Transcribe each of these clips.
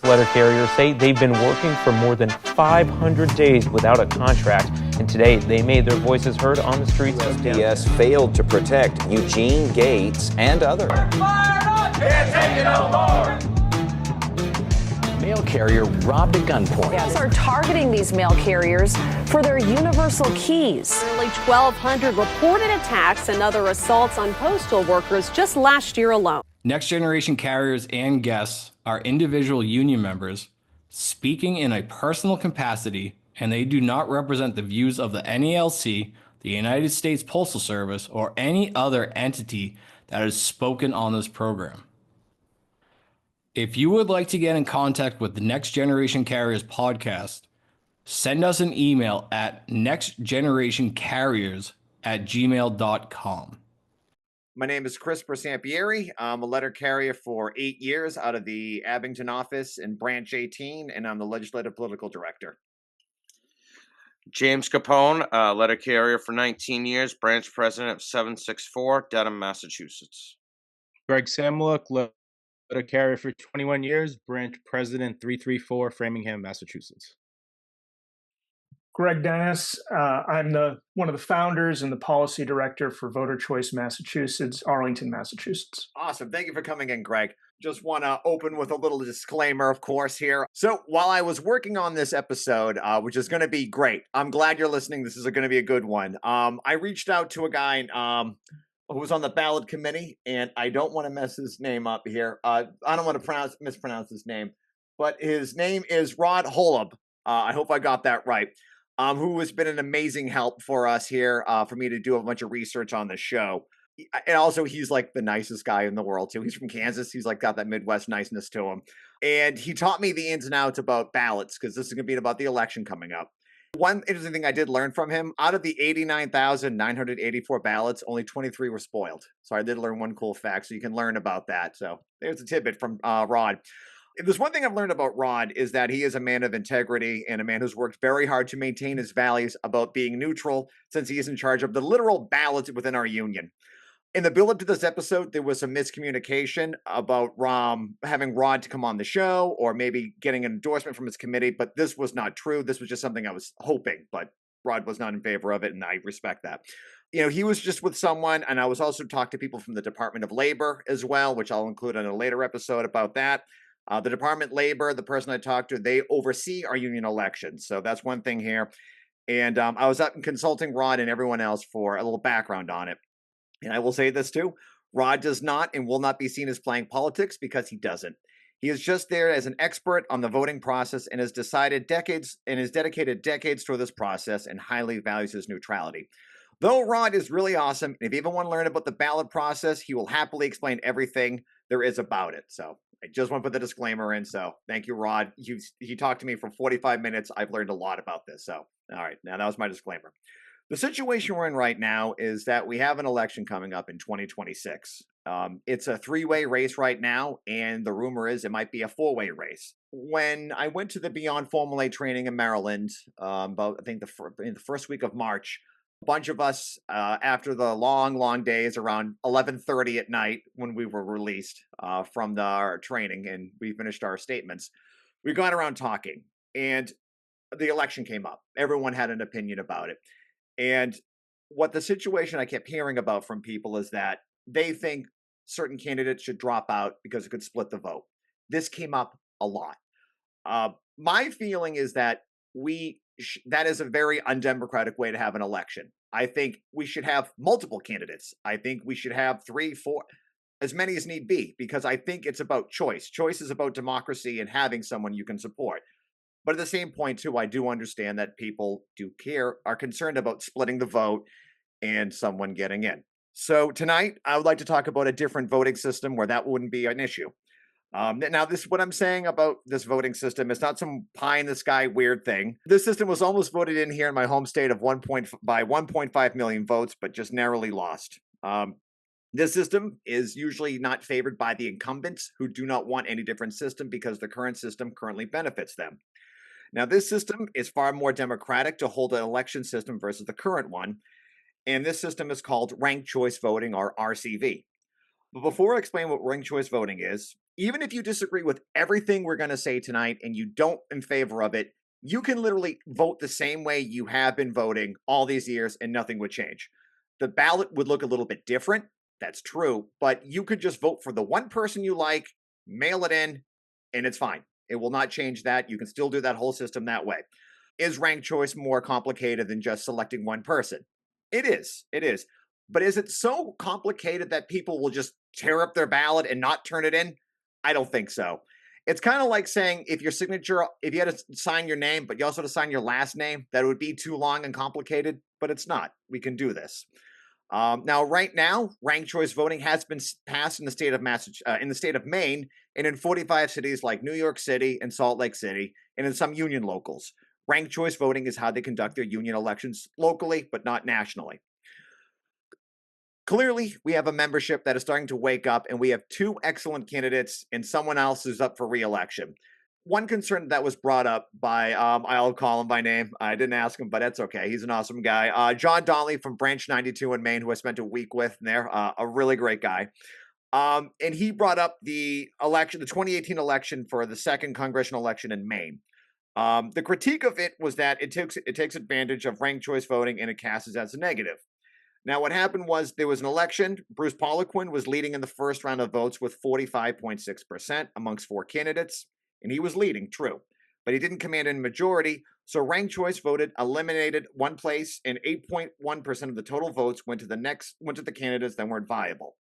letter carriers say they've been working for more than 500 days without a contract, and today they made their voices heard on the streets of USPS failed to protect Eugene Gates and others. Can't take it no more! Mail carrier robbed at gunpoint. Yes, are targeting these mail carriers for their universal keys. Nearly 1,200 reported attacks and other assaults on postal workers just last year alone. Next Generation carriers and guests are individual union members speaking in a personal capacity, and they do not represent the views of the NALC, the United States Postal Service, or any other entity that has spoken on this program. If you would like to get in contact with the Next Generation Carriers podcast, send us an email at nextgenerationcarriers@gmail.com. My name is Chris Sampieri. I'm a letter carrier for 8 years out of the Abington office in Branch 18, and I'm the legislative political director. James Capone, letter carrier for 19 years, branch president of 764, Dedham, Massachusetts. Greg Samlook, letter carrier for 21 years, branch president 334, Framingham, Massachusetts. Greg Dennis, I'm one of the founders and the policy director for Voter Choice Massachusetts, Arlington, Massachusetts. Awesome. Thank you for coming in, Greg. Just want to open with a little disclaimer, of course, here. So while I was working on this episode, which is going to be great, I'm glad you're listening. This is going to be a good one. I reached out to a guy who was on the ballot committee, and I don't want to mess his name up here. I don't want to mispronounce his name, but his name is Rod Holub. I hope I got that right. Who has been an amazing help for us here, for me to do a bunch of research on the show. And also, he's like the nicest guy in the world, too. He's from Kansas. He's like got that Midwest niceness to him. And he taught me the ins and outs about ballots, because this is going to be about the election coming up. One interesting thing I did learn from him, out of the 89,984 ballots, only 23 were spoiled. So I did learn one cool fact, so you can learn about that. So there's a tidbit from Rod. If there's one thing I've learned about Rod is that he is a man of integrity and a man who's worked very hard to maintain his values about being neutral, since he is in charge of the literal ballots within our union. In the build-up to this episode, there was some miscommunication about having Rod to come on the show, or maybe getting an endorsement from his committee, but this was not true. This was just something I was hoping, but Rod was not in favor of it, and I respect that. You know, he was just with someone, and I was also talking to people from the Department of Labor as well, which I'll include in a later episode about that. The Department of Labor, the person I talked to, they oversee our union elections. So that's one thing here. And I was up and consulting Rod and everyone else for a little background on it. And I will say this too, Rod does not and will not be seen as playing politics, because he doesn't. He is just there as an expert on the voting process and has dedicated decades toward this process and highly values his neutrality. Though Rod is really awesome, and if you ever want to learn about the ballot process, he will happily explain everything there is about it. So I just want to put the disclaimer in. So thank you, Rod. He talked to me for 45 minutes. I've learned a lot about this. So, all right, now that was my disclaimer. The situation we're in right now is that we have an election coming up in 2026. It's a three-way race right now, and the rumor is it might be a four-way race. When I went to the Beyond Formula A training in Maryland, about I think in the first week of March, a bunch of us, after the long days, around 11:30 at night when we were released from our training and we finished our statements, we got around talking, and the election came up. Everyone had an opinion about it. And what the situation I kept hearing about from people is that they think certain candidates should drop out because it could split the vote. This came up a lot. My feeling is that that is a very undemocratic way to have an election. I think we should have multiple candidates. I think we should have 3, 4, as many as need be, because I think it's about choice. Choice is about democracy and having someone you can support. But at the same point, too, I do understand that people are concerned about splitting the vote and someone getting in. So tonight, I would like to talk about a different voting system where that wouldn't be an issue. Now, what I'm saying about this voting system is not some pie-in-the-sky weird thing. This system was almost voted in here in my home state by 1.5 million votes, but just narrowly lost. This system is usually not favored by the incumbents, who do not want any different system because the current system currently benefits them. Now, this system is far more democratic to hold an election system versus the current one, and this system is called ranked choice voting, or RCV. But before I explain what ranked choice voting is, even if you disagree with everything we're going to say tonight and you don't in favor of it, you can literally vote the same way you have been voting all these years and nothing would change. The ballot would look a little bit different. That's true. But you could just vote for the one person you like, mail it in, and it's fine. It will not change that. You can still do that whole system that way. Is ranked choice more complicated than just selecting one person? It is. It is. But is it so complicated that people will just tear up their ballot and not turn it in? I don't think so. It's kind of like saying if your signature, if you had to sign your name, but you also had to sign your last name, that it would be too long and complicated, but it's not. We can do this. Now, right now, ranked choice voting has been passed in the state of Maine, and in 45 cities like New York City and Salt Lake City, and in some union locals. Ranked choice voting is how they conduct their union elections locally, but not nationally. Clearly, we have a membership that is starting to wake up, and we have two excellent candidates and someone else who's up for re-election. One concern that was brought up by, I'll call him by name. I didn't ask him, but that's okay. He's an awesome guy. John Donnelly from Branch 92 in Maine, who I spent a week with there. A really great guy. And he brought up the 2018 election for the second congressional election in Maine. The critique of it was that it takes advantage of ranked choice voting and it casts it as a negative. Now, what happened was there was an election. Bruce Poliquin was leading in the first round of votes with 45.6% amongst four candidates, and he was leading, true. But he didn't command a majority, so ranked choice voted eliminated one place, and 8.1% of the total votes went to the candidates that weren't viable.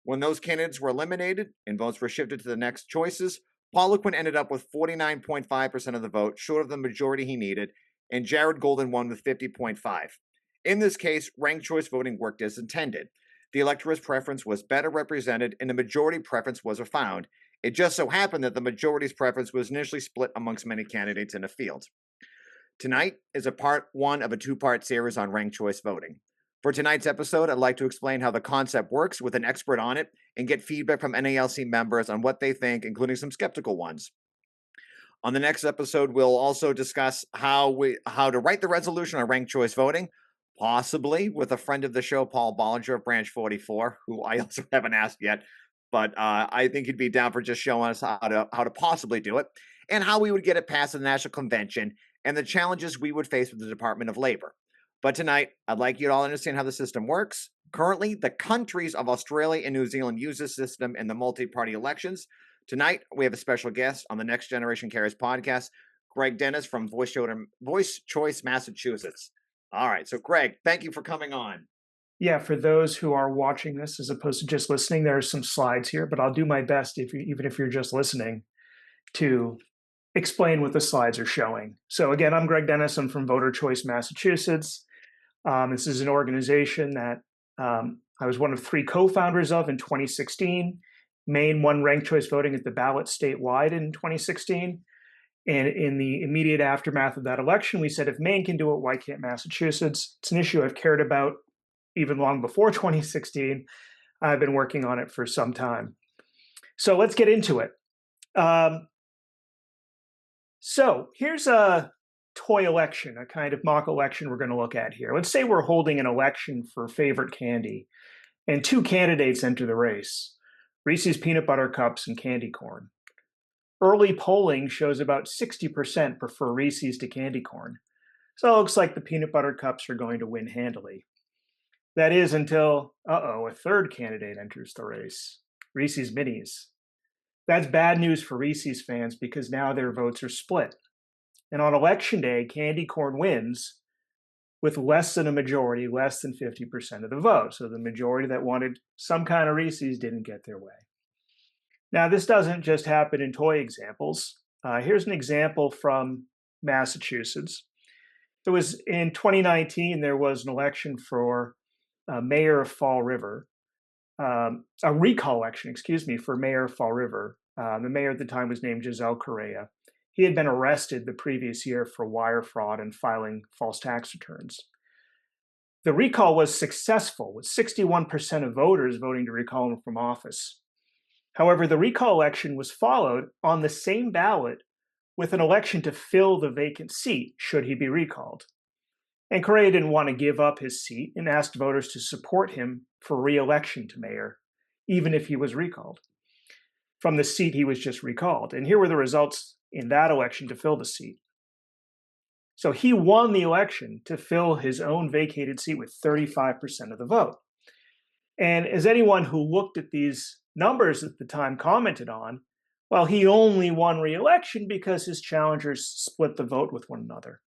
When those candidates were eliminated and votes were shifted to the next choices, Poliquin ended up with 49.5% of the vote, short of the majority he needed, and Jared Golden won with 50.5%. In this case, ranked choice voting worked as intended. The electorate's preference was better represented, and the majority preference was found. It just so happened that the majority's preference was initially split amongst many candidates in the field. Tonight is a part one of a two-part series on ranked choice voting. For tonight's episode, I'd like to explain how the concept works with an expert on it and get feedback from NALC members on what they think, including some skeptical ones. On the next episode, we'll also discuss how to write the resolution on ranked choice voting, possibly with a friend of the show, Paul Bollinger of Branch 44, who I also haven't asked yet, but I think he'd be down for just showing us how to possibly do it, and how we would get it passed at the National Convention, and the challenges we would face with the Department of Labor. But tonight, I'd like you to all understand how the system works. Currently, the countries of Australia and New Zealand use this system in the multi-party elections. Tonight, we have a special guest on the Next Generation Carries podcast, Greg Dennis from Voice Choice, Massachusetts. All right, so Greg, thank you for coming on. Yeah, for those who are watching this as opposed to just listening, there are some slides here, but I'll do my best, even if you're just listening, to explain what the slides are showing. So again, I'm Greg Dennis. I'm from Voter Choice, Massachusetts. This is an organization that I was one of three co-founders of in 2016. Maine won ranked choice voting at the ballot statewide in 2016. And in the immediate aftermath of that election, we said, if Maine can do it, why can't Massachusetts? It's an issue I've cared about even long before 2016. I've been working on it for some time. So let's get into it. So here's a toy election, a kind of mock election we're going to look at here. Let's say we're holding an election for favorite candy, and two candidates enter the race, Reese's Peanut Butter Cups and candy corn. Early polling shows about 60% prefer Reese's to candy corn, so it looks like the peanut butter cups are going to win handily. That is until, a third candidate enters the race, Reese's Minis. That's bad news for Reese's fans because now their votes are split. And on election day, candy corn wins with less than a majority, less than 50% of the vote. So the majority that wanted some kind of Reese's didn't get their way. Now, this doesn't just happen in toy examples. Here's an example from Massachusetts. It was in 2019, there was an election for mayor of Fall River, a recall election, for mayor of Fall River. The mayor at the time was named Giselle Correa. He had been arrested the previous year for wire fraud and filing false tax returns. The recall was successful, with 61% of voters voting to recall him from office. However, the recall election was followed on the same ballot with an election to fill the vacant seat should he be recalled. And Correa didn't want to give up his seat and asked voters to support him for re-election to mayor, even if he was recalled. from the seat he was just recalled. And here were the results in that election to fill the seat. So he won the election to fill his own vacated seat with 35% of the vote. And as anyone who looked at these numbers at the time commented on, well, he only won re-election because his challengers split the vote with one another.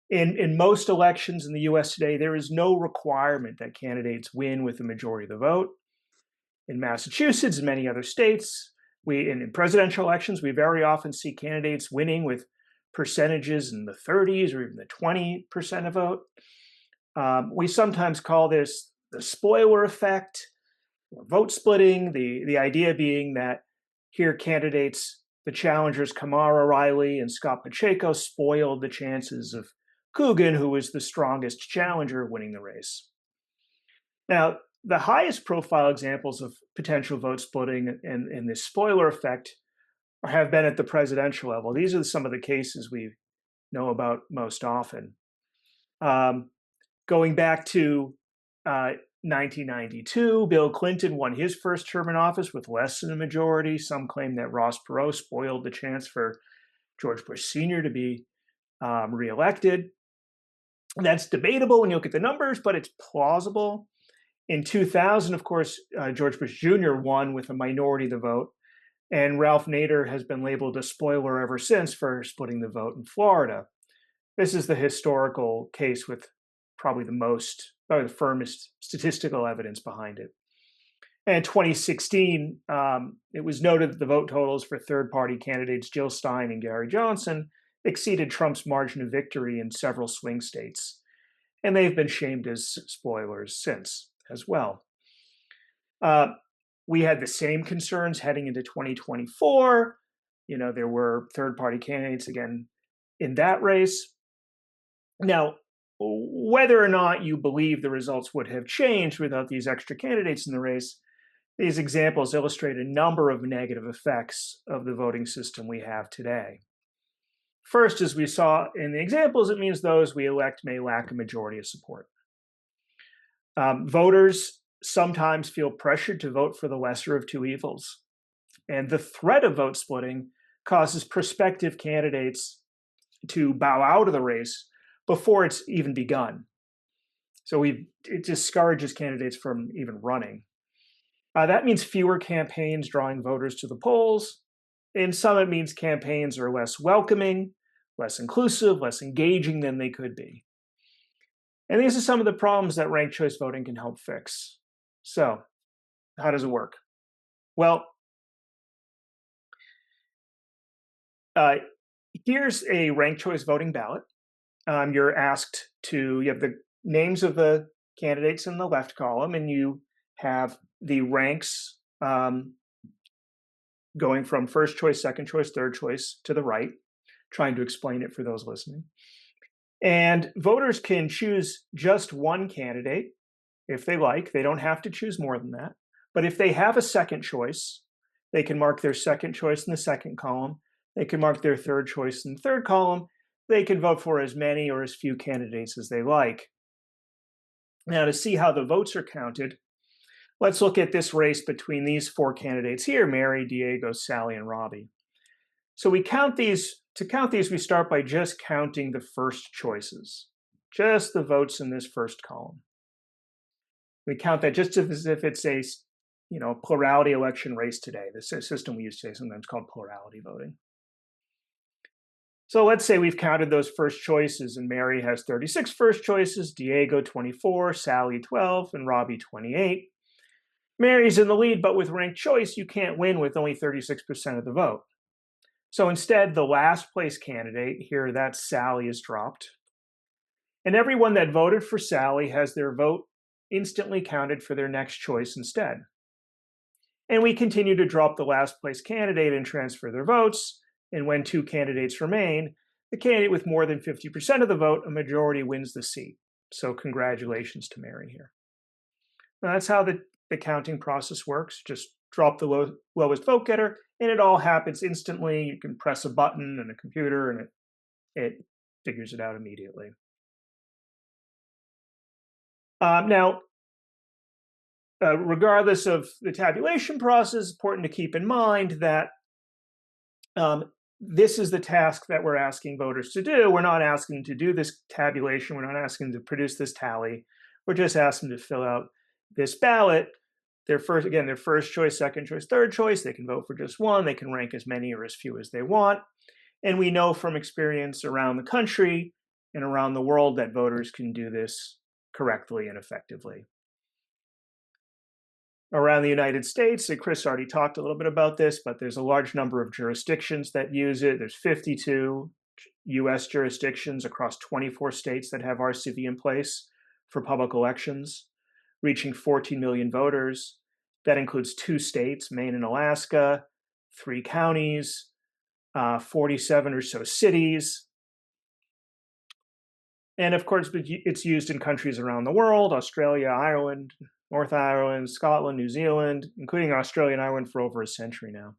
In most elections in the US today, there is no requirement that candidates win with the majority of the vote. In Massachusetts and many other states, in presidential elections, we very often see candidates winning with percentages in the 30s or even the 20% of vote. We sometimes call this the spoiler effect or vote splitting, the idea being that here candidates, the challengers Kamala Riley and Scott Pacheco, spoiled the chances of Coogan, who was the strongest challenger, winning the race. Now, the highest profile examples of potential vote splitting and this spoiler effect have been at the presidential level. These are some of the cases we know about most often. Going back to 1992, Bill Clinton won his first term in office with less than a majority. Some claim that Ross Perot spoiled the chance for George Bush Sr. to be reelected. That's debatable when you look at the numbers, but it's plausible. In 2000, of course, George Bush Jr. won with a minority of the vote, and Ralph Nader has been labeled a spoiler ever since for splitting the vote in Florida. This is the historical case with probably the firmest statistical evidence behind it. And in 2016, it was noted that the vote totals for third-party candidates Jill Stein and Gary Johnson exceeded Trump's margin of victory in several swing states. And they've been shamed as spoilers since as well. We had the same concerns heading into 2024. There were third-party candidates again in that race. Now, whether or not you believe the results would have changed without these extra candidates in the race, these examples illustrate a number of negative effects of the voting system we have today. First, as we saw in the examples, it means those we elect may lack a majority of support. Voters sometimes feel pressured to vote for the lesser of two evils. And the threat of vote splitting causes prospective candidates to bow out of the race before it's even begun. So it discourages candidates from even running. That means fewer campaigns drawing voters to the polls. In some, it means campaigns are less welcoming, less inclusive, less engaging than they could be. And these are some of the problems that ranked choice voting can help fix. So, how does it work? Well, here's a ranked choice voting ballot. You have the names of the candidates in the left column, and you have the ranks going from first choice, second choice, third choice to the right, trying to explain it for those listening. And voters can choose just one candidate if they like. They don't have to choose more than that. But if they have a second choice, they can mark their second choice in the second column. They can mark their third choice in the third column. They can vote for as many or as few candidates as they like. Now, to see how the votes are counted, let's look at this race between these four candidates here, Mary, Diego, Sally, and Robbie. So we count these. To count these, we start by just counting the first choices, just the votes in this first column. We count that just as if it's a plurality election race today. The system we use today is sometimes called plurality voting. So let's say we've counted those first choices, and Mary has 36 first choices, Diego 24, Sally 12, and Robbie 28. Mary's in the lead, but with ranked choice, you can't win with only 36% of the vote. So instead, the last place candidate, here that's Sally, is dropped. And everyone that voted for Sally has their vote instantly counted for their next choice instead. And we continue to drop the last place candidate and transfer their votes. And when two candidates remain, the candidate with more than 50% of the vote, a majority, wins the seat. So congratulations to Mary here. Now that's how the counting process works. Just drop the lowest vote getter, and it all happens instantly. You can press a button in a computer, and it figures it out immediately. Now, regardless of the tabulation process, it's important to keep in mind that this is the task that we're asking voters to do. We're not asking them to do this tabulation. We're not asking them to produce this tally. We're just asking them to fill out this ballot. Their first choice, second choice, third choice. They can vote for just one. They can rank as many or as few as they want. And we know from experience around the country and around the world that voters can do this correctly and effectively. Around the United States, and Chris already talked a little bit about this, but there's a large number of jurisdictions that use it. There's 52 US jurisdictions across 24 states that have RCV in place for public elections, reaching 14 million voters. That includes 2 states, Maine and Alaska, 3 counties, 47 or so cities. And of course, it's used in countries around the world, Australia, Ireland, North Ireland, Scotland, New Zealand, including Australia and Ireland for over a century now.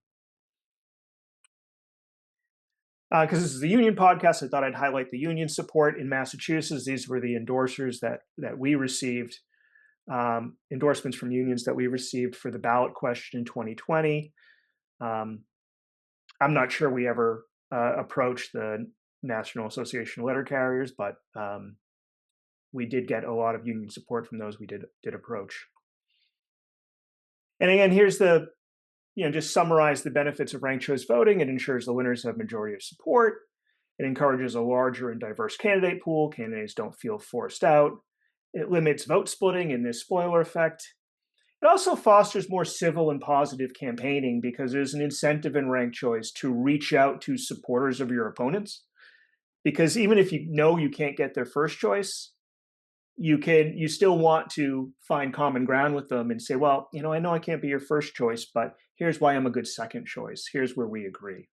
Because this is the union podcast, I thought I'd highlight the union support in Massachusetts. These were the endorsers that we received, endorsements from unions that we received for the ballot question in 2020. I'm not sure we ever approached the National Association of Letter Carriers, but we did get a lot of union support from those we did approach. And again, here's the, just summarize the benefits of ranked choice voting. It ensures the winners have majority of support. It encourages a larger and diverse candidate pool. Candidates don't feel forced out. It limits vote splitting and this spoiler effect. It also fosters more civil and positive campaigning because there's an incentive in ranked choice to reach out to supporters of your opponents. Because even if you know you can't get their first choice, you still want to find common ground with them and say, well, I know I can't be your first choice, but here's why I'm a good second choice. Here's where we agree.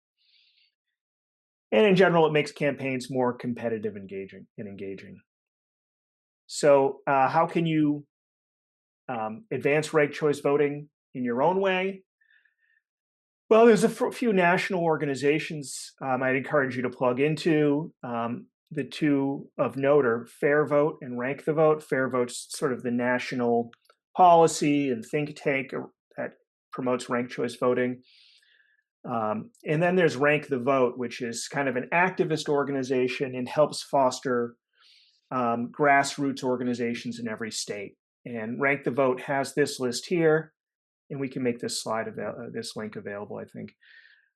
And in general, it makes campaigns more competitive and engaging. So how can you advance ranked choice voting in your own way? Well, there's a few national organizations I'd encourage you to plug into. The 2 of note are Fair Vote and Rank the Vote. Fair Vote's sort of the national policy and think tank that promotes ranked choice voting. And then there's Rank the Vote, which is kind of an activist organization and helps foster grassroots organizations in every state. And Rank the Vote has this list here, and we can make this this link available, I think.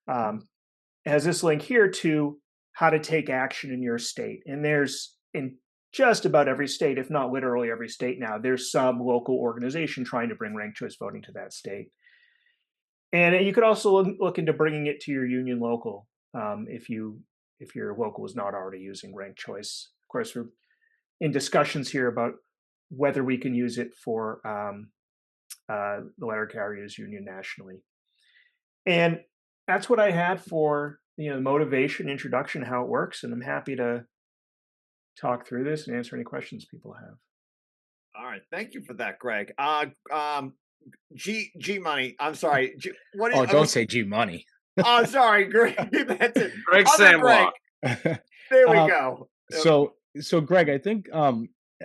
It has this link here to how to take action in your state. And there's, in just about every state, if not literally every state now, there's some local organization trying to bring ranked choice voting to that state. And you could also look into bringing it to your union local if your local is not already using ranked choice. Of course, we're in discussions here about whether we can use it for the letter carriers union nationally. And that's what I had for the motivation, introduction, how it works, and I'm happy to talk through this and answer any questions people have. All right, thank you for that, Greg. G Money. I'm sorry. Don't say G Money. Oh, sorry, Greg. That's it. Greg Samlock. There we go. So Greg, I think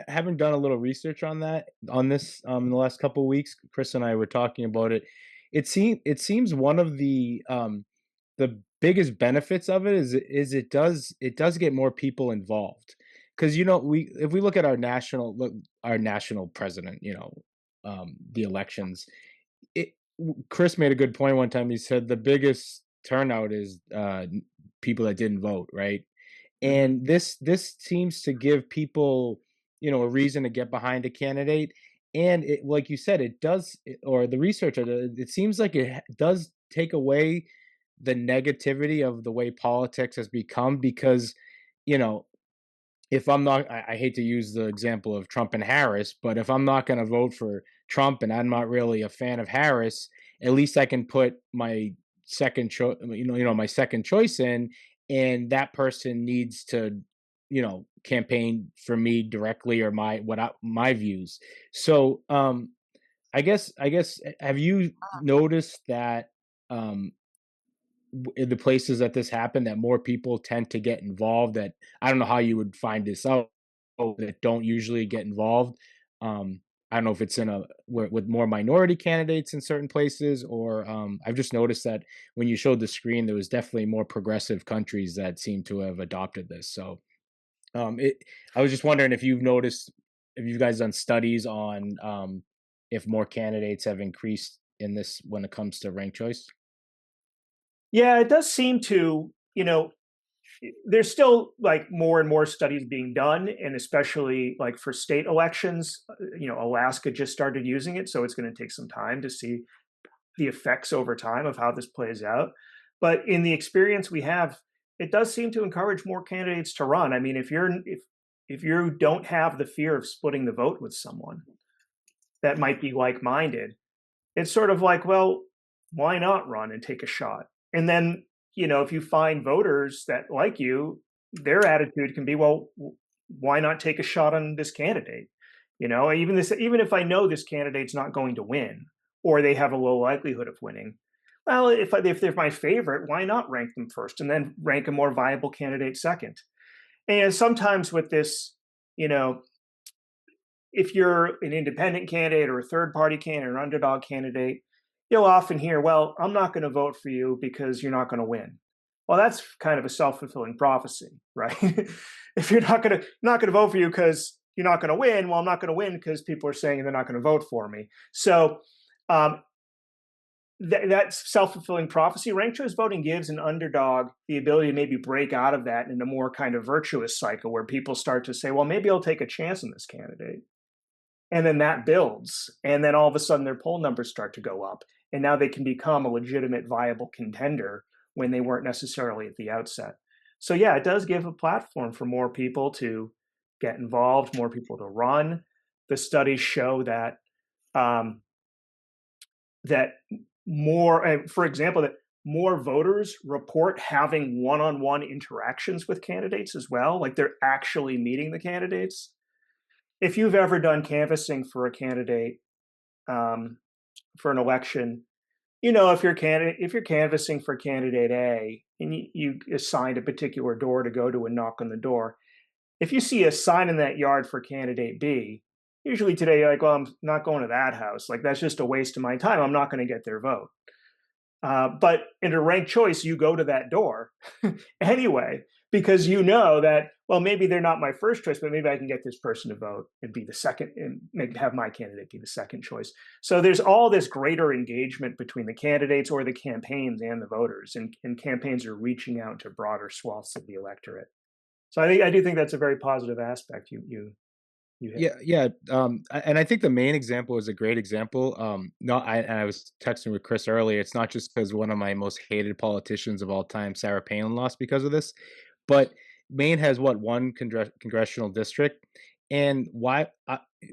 having done a little research on this in the last couple of weeks, Chris and I were talking about it. It seems one of the biggest benefits of it is it does get more people involved, because if we look at our national president, the elections, Chris made a good point one time. He said the biggest turnout is people that didn't vote, right? And this seems to give people a reason to get behind a candidate. And like you said, the research, it seems like it does take away the negativity of the way politics has become, because, if I'm not, I hate to use the example of Trump and Harris, but if I'm not going to vote for Trump and I'm not really a fan of Harris, at least I can put my second choice, my second choice in, and that person needs to, campaign for me directly or my views. So, I guess, have you noticed that, in the places that this happened, that more people tend to get involved, that I don't know how you would find this out, that don't usually get involved. I don't know if it's with more minority candidates in certain places, or I've just noticed that when you showed the screen, there was definitely more progressive countries that seem to have adopted this. So I was just wondering if if you guys done studies on if more candidates have increased in this when it comes to ranked choice. Yeah, it does seem to, there's still like more and more studies being done, and especially like for state elections, Alaska just started using it, so it's going to take some time to see the effects over time of how this plays out. But in the experience we have, it does seem to encourage more candidates to run. I mean, if you don't have the fear of splitting the vote with someone that might be like-minded, it's sort of like, well, why not run and take a shot? And then, if you find voters that like you, their attitude can be, well, why not take a shot on this candidate? Even if I know this candidate's not going to win, or they have a low likelihood of winning, well, if they're my favorite, why not rank them first and then rank a more viable candidate second? And sometimes with this, if you're an independent candidate or a third-party candidate or an underdog candidate, you'll often hear, well, I'm not going to vote for you because you're not going to win. Well, that's kind of a self-fulfilling prophecy, right? If you're not going to vote for you because you're not going to win, well, I'm not going to win because people are saying they're not going to vote for me. So that's self-fulfilling prophecy. Ranked choice voting gives an underdog the ability to maybe break out of that in a more kind of virtuous cycle where people start to say, well, maybe I'll take a chance on this candidate. And then that builds. And then all of a sudden their poll numbers start to go up. And now they can become a legitimate, viable contender when they weren't necessarily at the outset. So yeah, it does give a platform for more people to get involved, more people to run. The studies show that for example, that more voters report having one-on-one interactions with candidates as well, like they're actually meeting the candidates. If you've ever done canvassing for a candidate for an election, if you're canvassing for candidate A and you assigned a particular door to go to and knock on the door, if you see a sign in that yard for candidate B, usually today you're like, well, I'm not going to that house. Like, that's just a waste of my time. I'm not going to get their vote. But in a ranked choice, you go to that door anyway, because you know that, well, maybe they're not my first choice, but maybe I can get this person to vote and be the second, and maybe have my candidate be the second choice. So there's all this greater engagement between the candidates or the campaigns and the voters, and campaigns are reaching out to broader swaths of the electorate. So I do think that's a very positive aspect you hit. Yeah. And I think the Maine example is a great example. I was texting with Chris earlier. It's not just because one of my most hated politicians of all time, Sarah Palin, lost because of this, but Maine has one congressional district, and why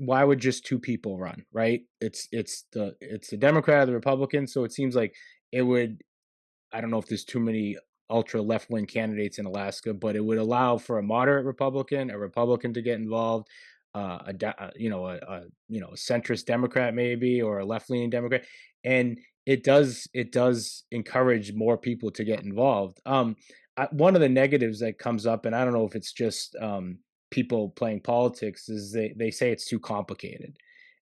would just two people run? Right? It's the Democrat or the Republican. So it seems like it would. I don't know if there's too many ultra left-wing candidates in Alaska, but it would allow for a moderate Republican, a Republican to get involved, a centrist Democrat maybe, or a left-leaning Democrat, and it does encourage more people to get involved. One of the negatives that comes up, and I don't know if it's just people playing politics, is they say it's too complicated.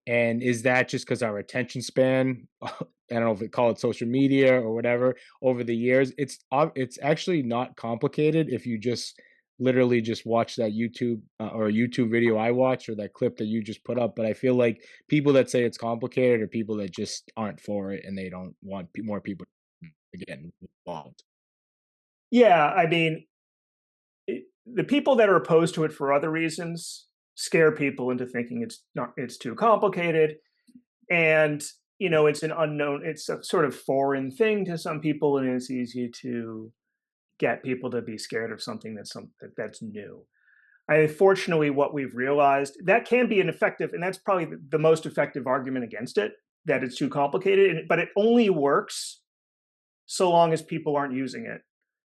And is that just because our attention span, I don't know if we call it social media or whatever, over the years, it's actually not complicated if you just literally just watch that YouTube or a YouTube video I watched, or that clip that you just put up. But I feel like people that say it's complicated are people that just aren't for it, and they don't want more people to get involved. Yeah, I mean, the people that are opposed to it for other reasons scare people into thinking it's too complicated, and it's an unknown, it's a sort of foreign thing to some people, and it's easy to get people to be scared of something that's new. Fortunately, what we've realized, that can be an effective, and that's probably the most effective argument against it, that it's too complicated, but it only works so long as people aren't using it.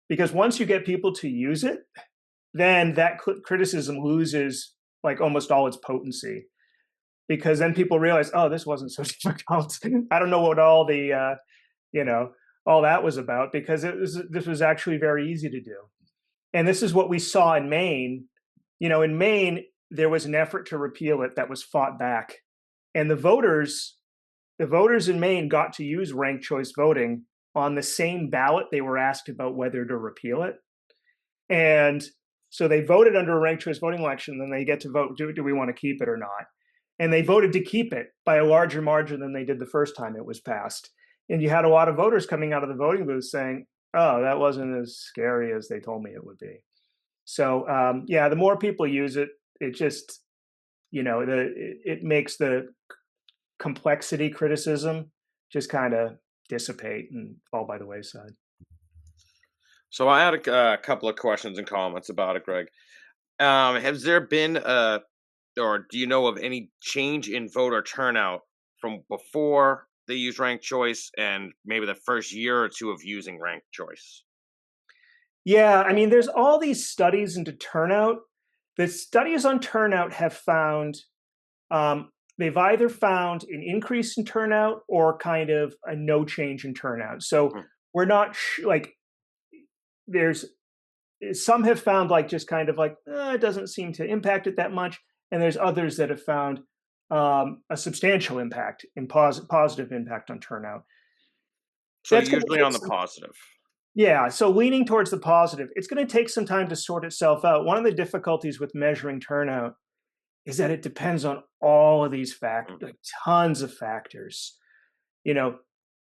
Because once you get people to use it, then that criticism loses like almost all its potency. Because then people realize, oh, this wasn't so difficult. I don't know what all the, all that was about, because this was actually very easy to do. And this is what we saw in Maine. In Maine, there was an effort to repeal it that was fought back. And the voters in Maine got to use ranked choice voting on the same ballot they were asked about whether to repeal it. And so they voted under a ranked choice voting election, then they get to vote, do we want to keep it or not? And they voted to keep it by a larger margin than they did the first time it was passed. And you had a lot of voters coming out of the voting booth saying, oh, that wasn't as scary as they told me it would be. So yeah, the more people use it, it just, it makes the complexity criticism just kind of dissipate and fall by the wayside. So I had a couple of questions and comments about it, Greg. Has there been or do you know of any change in voter turnout from before they used ranked choice and maybe the first year or two of using ranked choice? Yeah, I mean, there's all these studies into turnout. The studies on turnout have found, they've either found an increase in turnout or kind of a no change in turnout. So we're not there's some have found just kind of it doesn't seem to impact it that much. And there's others that have found a substantial impact and positive impact on turnout. So that's usually on the positive. Yeah, so leaning towards the positive. It's going to take some time to sort itself out. One of the difficulties with measuring turnout is that it depends on all of these factors, tons of factors.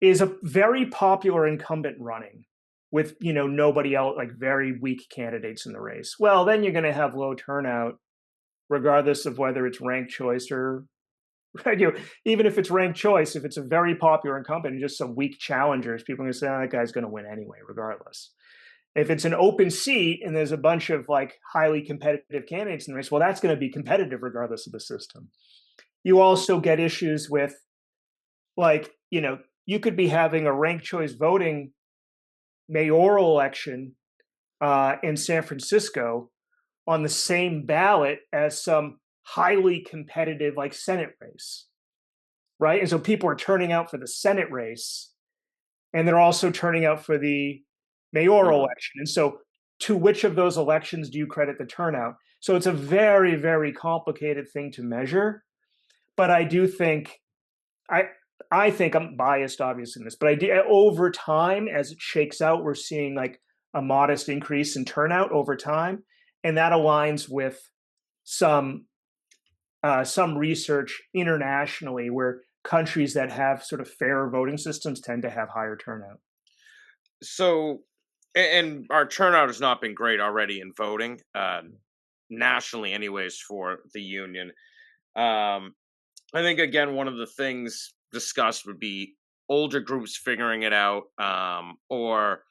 Is a very popular incumbent running with, nobody else, very weak candidates in the race? Well, then you're going to have low turnout, regardless of whether it's ranked choice or, even if it's ranked choice, if it's a very popular incumbent and just some weak challengers, people are going to say, oh, that guy's going to win anyway, regardless. If it's an open seat and there's a bunch of highly competitive candidates in the race, well, that's going to be competitive regardless of the system. You also get issues with, you could be having a ranked choice voting mayoral election in San Francisco on the same ballot as some highly competitive Senate race, right? And so people are turning out for the Senate race, and they're also turning out for the mayoral election. And so to which of those elections do you credit the turnout? So it's a very, very complicated thing to measure. But I do think, I think I'm biased, obviously, in this, but over time, as it shakes out, we're seeing a modest increase in turnout over time. And that aligns with some research internationally where countries that have sort of fairer voting systems tend to have higher turnout. So, and our turnout has not been great already in voting, nationally anyways, for the union. I think, again, one of the things discussed would be older groups figuring it out, or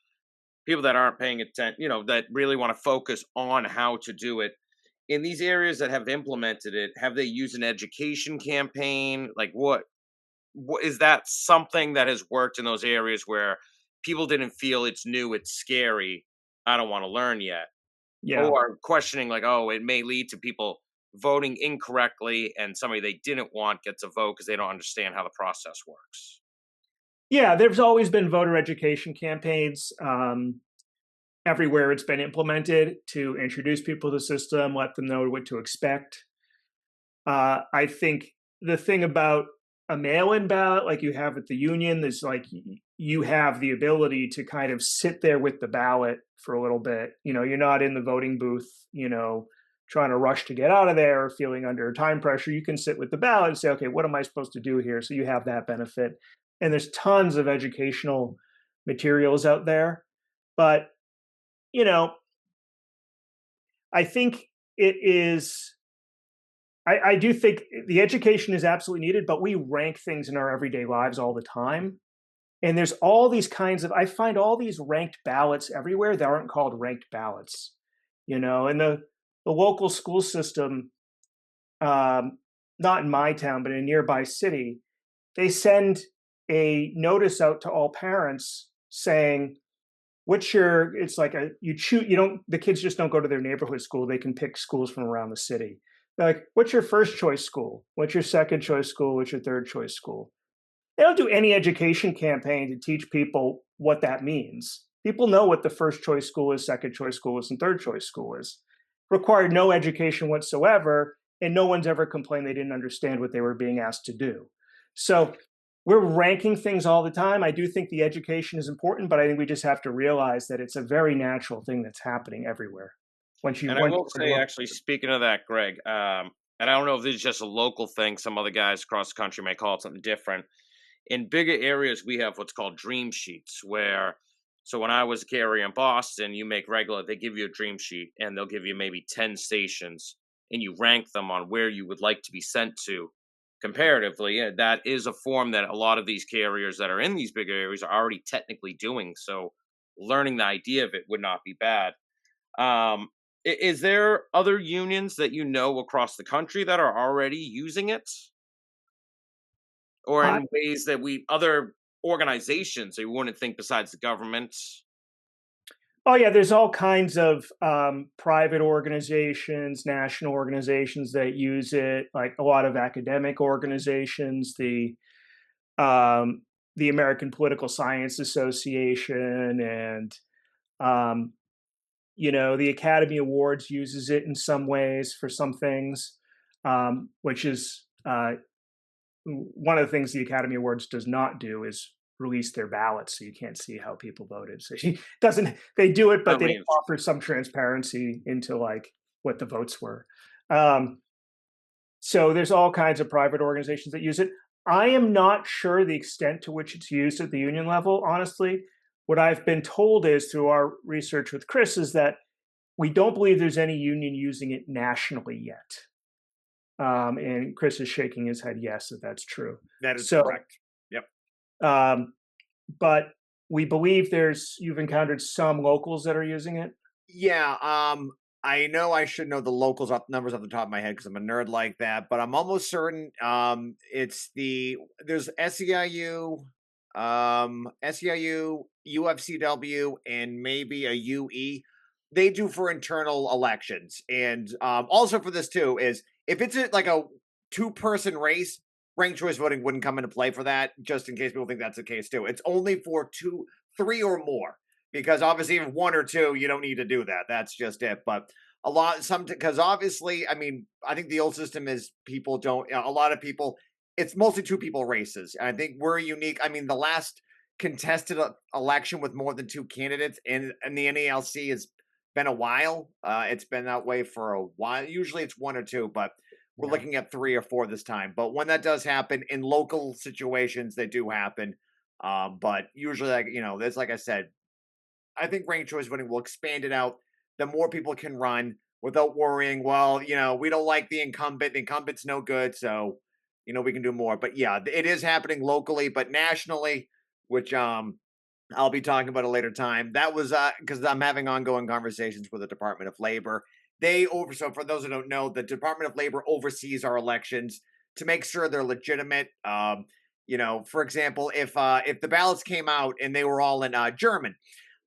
people that aren't paying attention, that really want to focus on how to do it. In these areas that have implemented it, have they used an education campaign? What is that something that has worked in those areas where people didn't feel it's new, it's scary, I don't want to learn yet? Yeah. Or questioning it may lead to people voting incorrectly and somebody they didn't want gets a vote because they don't understand how the process works. Yeah, there's always been voter education campaigns everywhere it's been implemented to introduce people to the system, let them know what to expect. I think the thing about a mail-in ballot, like you have at the union, is you have the ability to kind of sit there with the ballot for a little bit. You're not in the voting booth, trying to rush to get out of there or feeling under time pressure. You can sit with the ballot and say, okay, what am I supposed to do here? So you have that benefit. And there's tons of educational materials out there. But, I think it is, I do think the education is absolutely needed, but we rank things in our everyday lives all the time. And there's all these kinds of, I find all these ranked ballots everywhere that aren't called ranked ballots, and the local school system, not in my town, but in a nearby city, they send a notice out to all parents saying, the kids just don't go to their neighborhood school. They can pick schools from around the city. They're what's your first choice school? What's your second choice school? What's your third choice school? They don't do any education campaign to teach people what that means. People know what the first choice school is, second choice school is, and third choice school is. Required no education whatsoever. and no one's ever complained they didn't understand what they were being asked to do. So we're ranking things all the time. I do think the education is important, but I think we just have to realize that it's a very natural thing that's happening everywhere. And I will say, actually, speaking of that, Greg, and I don't know if this is just a local thing. Some other guys across the country may call it something different. In bigger areas, we have what's called dream sheets, where, so when I was a carrier in Boston, you make regular, they give you a dream sheet, and they'll give you maybe 10 stations, and you rank them on where you would like to be sent to comparatively. That is a form that a lot of these carriers that are in these bigger areas are already technically doing. So learning the idea of it would not be bad. Is there other unions that you know across the country that are already using it? Or in ways that other organizations that you wouldn't think besides the government? Oh, yeah, there's all kinds of private organizations, national organizations that use it, like a lot of academic organizations, the American Political Science Association, and the Academy Awards uses it in some ways for some things, which is one of the things the Academy Awards does not do is release their ballots, so you can't see how people voted. So they do it, but they don't offer some transparency into like what the votes were. So there's all kinds of private organizations that use it. I am not sure the extent to which it's used at the union level, honestly. What I've been told is through our research with Chris is that we don't believe there's any union using it nationally yet. And Chris is shaking his head yes, that that's true. That is correct. Yep. But we believe you've encountered some locals that are using it. Yeah. I know I should know the locals numbers off the top of my head because I'm a nerd like that, but I'm almost certain there's SEIU, UFCW, and maybe a UE. They do for internal elections. And also for this too is if it's like a 2-person race, ranked choice voting wouldn't come into play for that, just in case people think that's the case too. It's only for 2, 3 or more, because obviously if 1 or 2, you don't need to do that. That's just it. But because obviously, I mean, I think the old system is a lot of people, it's mostly 2-people races. And I think we're unique. I mean, the last contested election with more than 2 candidates in the NALC has been a while. It's been that way for a while. Usually it's 1 or 2, but we're looking at 3 or 4 this time. But when that does happen in local situations, they do happen. But usually, that's like I said, I think ranked choice voting will expand it out. The more people can run without worrying, well, we don't like the incumbent. The incumbent's no good. So, we can do more. But yeah, it is happening locally, but nationally, which I'll be talking about a later time. That was because I'm having ongoing conversations with the Department of Labor. So for those who don't know, the Department of Labor oversees our elections to make sure they're legitimate. For example, if the ballots came out and they were all in German,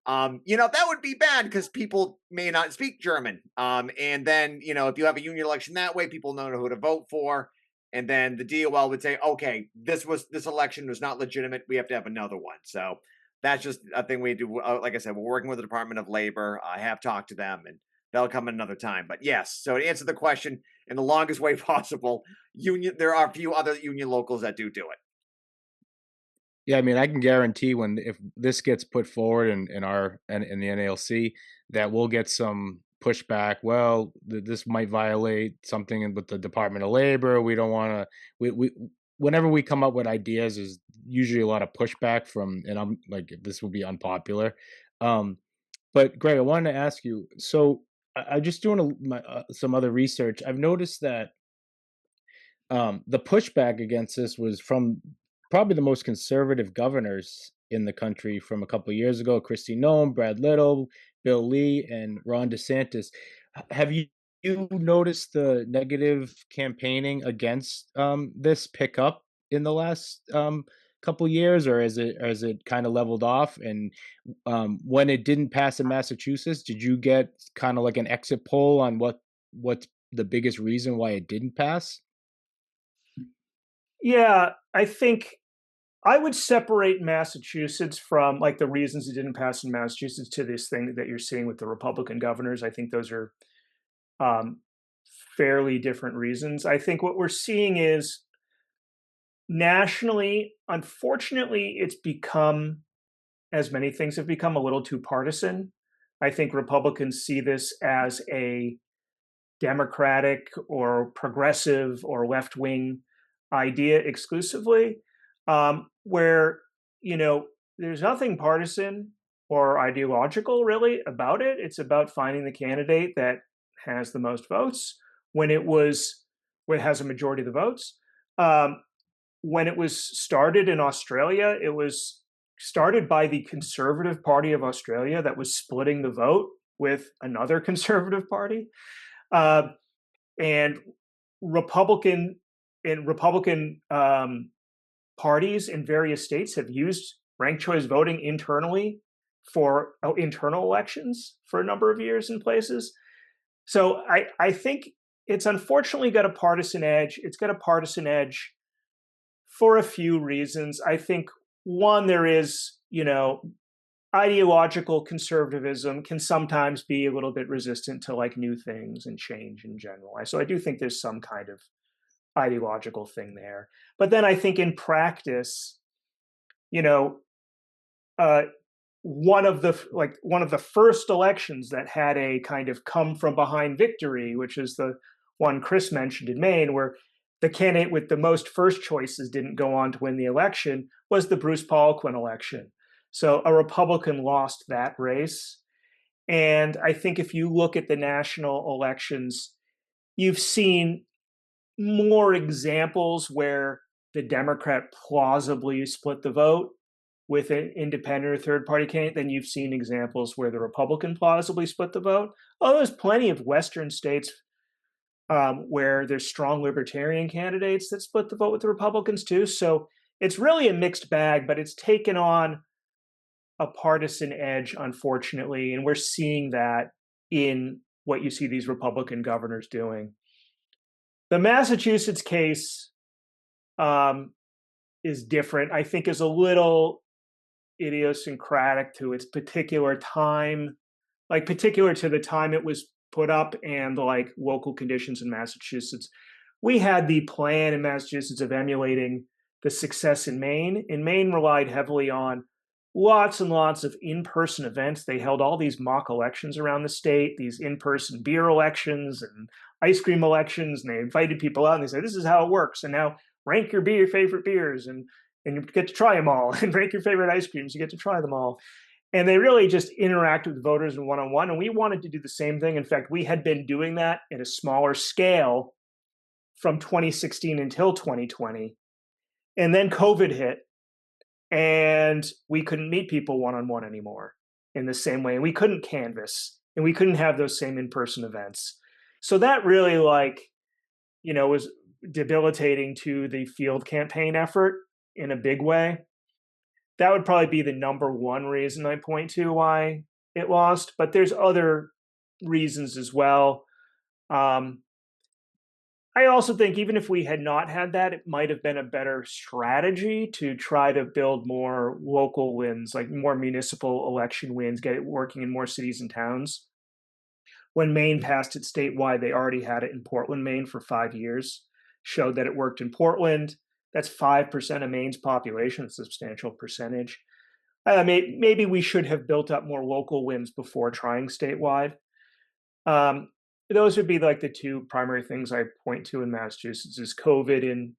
that would be bad because people may not speak German. And then, if you have a union election that way, people know who to vote for. And then the DOL would say, okay, this election was not legitimate. We have to have another one. So that's just a thing we do. Like I said, we're working with the Department of Labor. I have talked to them, and that'll come another time. But yes, so to answer the question in the longest way possible, there are a few other union locals that do it. Yeah, I mean, I can guarantee if this gets put forward in the NALC, that we'll get some pushback. Well, this might violate something with the Department of Labor. We don't want to. Whenever we come up with ideas, there's usually a lot of pushback and I'm like, this will be unpopular. But Greg, I wanted to ask you. So I'm just doing some other research. I've noticed that the pushback against this was from probably the most conservative governors in the country from a couple of years ago: Kristi Noem, Brad Little, Bill Lee, and Ron DeSantis. Have you noticed the negative campaigning against this pick up in the last couple years, or has it kind of leveled off? And when it didn't pass in Massachusetts, did you get kind of like an exit poll on what's the biggest reason why it didn't pass? Yeah, I think I would separate Massachusetts from like the reasons it didn't pass in Massachusetts to this thing that you're seeing with the Republican governors. I think those are fairly different reasons. I think what we're seeing is nationally, unfortunately, it's become, as many things have become, a little too partisan. I think Republicans see this as a Democratic or progressive or left wing idea exclusively, where, there's nothing partisan or ideological really about it. It's about finding the candidate that has the most votes. When it has a majority of the votes. When it was started in Australia, it was started by the Conservative Party of Australia that was splitting the vote with another Conservative Party. And Republican parties in various states have used ranked choice voting internally for internal elections for a number of years in places. So I think it's unfortunately got a partisan edge. It's got a partisan edge for a few reasons. I think one, there is, ideological conservatism can sometimes be a little bit resistant to like new things and change in general. So I do think there's some kind of ideological thing there. But then I think in practice, one of the first elections that had a kind of come from behind victory, which is the one Chris mentioned in Maine, where the candidate with the most first choices didn't go on to win the election, was the Bruce Poliquin election. So a Republican lost that race. And I think if you look at the national elections, you've seen more examples where the Democrat plausibly split the vote with an independent or third-party candidate than you've seen examples where the Republican plausibly split the vote. Oh, there's plenty of Western states where there's strong libertarian candidates that split the vote with the Republicans too. So it's really a mixed bag, but it's taken on a partisan edge, unfortunately, and we're seeing that in what you see these Republican governors doing. The Massachusetts case is different. I think is a little idiosyncratic to its particular time, like particular to the time it was put up and like local conditions in Massachusetts. We had the plan in Massachusetts of emulating the success in Maine. And Maine relied heavily on lots and lots of in-person events. They held all these mock elections around the state, these in-person beer elections and ice cream elections, and they invited people out and they said, this is how it works. And now rank your favorite beers and you get to try them all, and rank your favorite ice creams, you get to try them all. And they really just interact with voters in one-on-one. And we wanted to do the same thing. In fact, we had been doing that at a smaller scale from 2016 until 2020. And then COVID hit. And we couldn't meet people one-on-one anymore in the same way. And we couldn't canvass, and we couldn't have those same in-person events. So that really was debilitating to the field campaign effort in a big way. That would probably be the number one reason I point to why it lost, but there's other reasons as well. I also think even if we had not had that, it might have been a better strategy to try to build more local wins, like more municipal election wins, get it working in more cities and towns. When Maine passed it statewide, they already had it in Portland, Maine for 5 years, showed that it worked in Portland. That's 5% of Maine's population, a substantial percentage. Maybe we should have built up more local wins before trying statewide. Those would be like the two primary things I point to in Massachusetts is COVID and,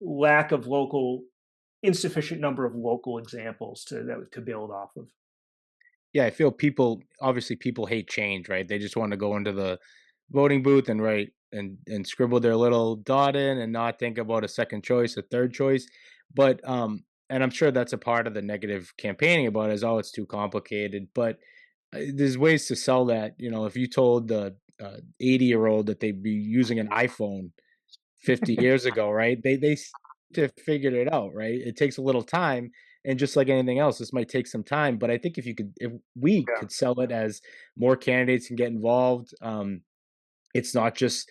lack of insufficient number of local examples to build off of. Yeah, I feel people hate change, right? They just want to go into the voting booth and write and scribble their little dot in and not think about a second choice, a third choice. But and I'm sure that's a part of the negative campaigning about it is, oh, it's too complicated. But there's ways to sell that. If you told the 80-year-old that they'd be using an iPhone 50 years ago, right? They figured it out, right? It takes a little time, and just like anything else, this might take some time. But I think if we could sell it as more candidates can get involved, it's not just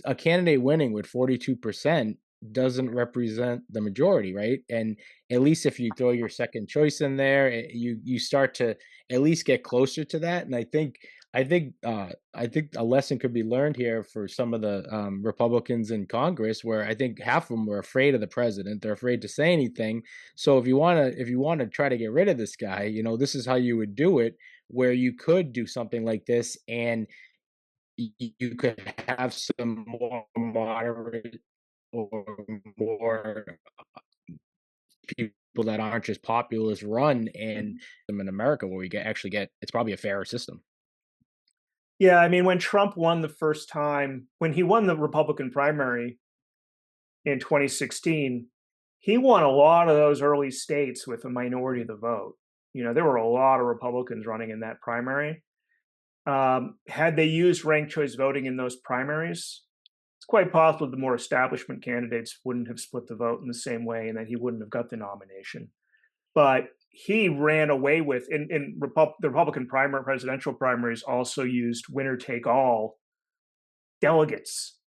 a candidate winning with 42% doesn't represent the majority, right? And at least if you throw your second choice in there, you start to at least get closer to that. And I think I think a lesson could be learned here for some of the Republicans in Congress, where I think half of them are afraid of the president. They're afraid to say anything. So if you want to try to get rid of this guy, this is how you would do it, where you could do something like this, and you could have some more moderate or more people that aren't just populist run, and in America where we actually get it's probably a fairer system. Yeah, I mean, when Trump won the first time, when he won the Republican primary in 2016, he won a lot of those early states with a minority of the vote. There were a lot of Republicans running in that primary. Had they used ranked choice voting in those primaries, it's quite possible the more establishment candidates wouldn't have split the vote in the same way, and that he wouldn't have got the nomination. But he ran away with the Republican presidential primaries also used winner take all delegates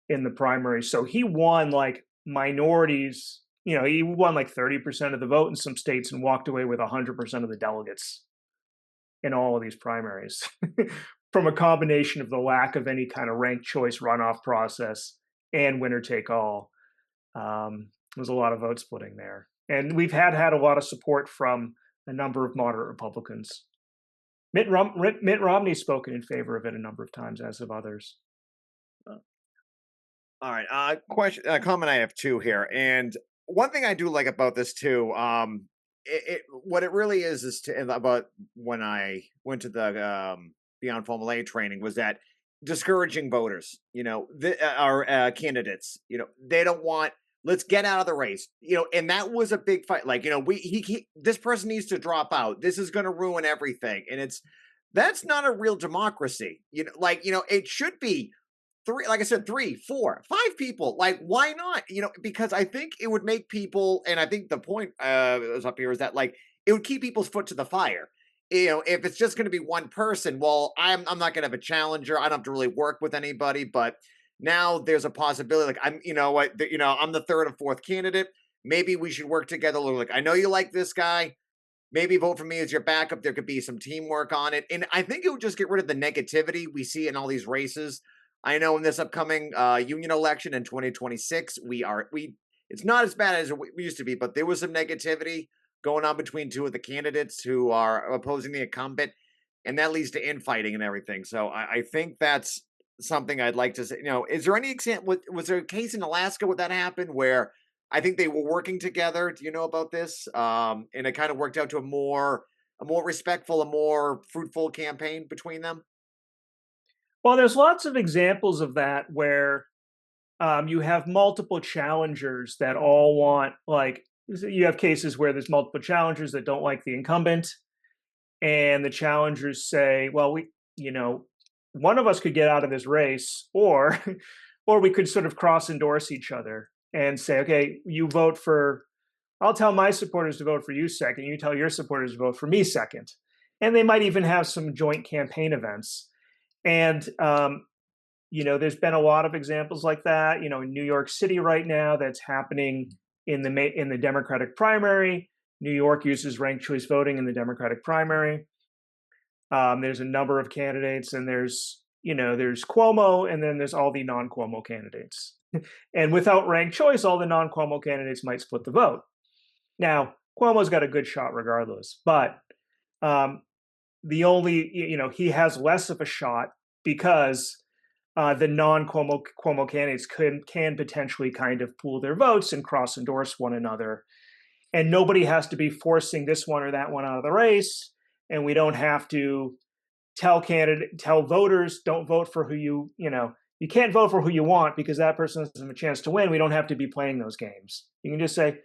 in the primary. So he won like minorities, he won like 30% of the vote in some states and walked away with 100% of the delegates in all of these primaries from a combination of the lack of any kind of ranked choice runoff process and winner take all. There's a lot of vote splitting there. And we've had a lot of support from a number of moderate Republicans. Mitt Romney's spoken in favor of it a number of times, as have others. All right. Comment I have two here. And one thing I do like about this too, what it really is about when I went to the Beyond Formula A training was that discouraging voters, our candidates, they don't want, let's get out of the race, and that was a big fight. Like, this person needs to drop out. This is going to ruin everything. And that's not a real democracy. It should be three, like I said, 3, 4, 5 people. Like, why not? Because I think it would make people, and I think the point is up here is that like, it would keep people's foot to the fire. If it's just going to be one person, well, I'm not going to have a challenger. I don't have to really work with anybody, but now there's a possibility, like I'm the third or fourth candidate. Maybe we should work together. Like, I know you like this guy. Maybe vote for me as your backup. There could be some teamwork on it. And I think it would just get rid of the negativity we see in all these races. I know in this upcoming union election in 2026, it's not as bad as we used to be, but there was some negativity going on between two of the candidates who are opposing the incumbent. And that leads to infighting and everything. So I think that's something I'd like to say. Is there any example? Was there a case in Alaska where that happened, where I think they were working together? Do you know about this? And it kind of worked out to a more respectful, a more fruitful campaign between them. Well, there's lots of examples of that where you have multiple challengers that all want, like, you have cases where there's multiple challengers that don't like the incumbent, and the challengers say, well, one of us could get out of this race, or we could sort of cross endorse each other and say, okay, I'll tell my supporters to vote for you second. You tell your supporters to vote for me second. And they might even have some joint campaign events. And, there's been a lot of examples like that, in New York City right now, that's happening in the Democratic primary. New York uses ranked choice voting in the Democratic primary. There's a number of candidates, and there's Cuomo, and then there's all the non-Cuomo candidates. And without ranked choice, all the non-Cuomo candidates might split the vote. Now, Cuomo's got a good shot regardless, but he has less of a shot because the non-Cuomo candidates can potentially kind of pool their votes and cross-endorse one another. And nobody has to be forcing this one or that one out of the race. And we don't have to tell voters, don't vote for who you can't vote for who you want because that person doesn't have a chance to win. We don't have to be playing those games. You can just say,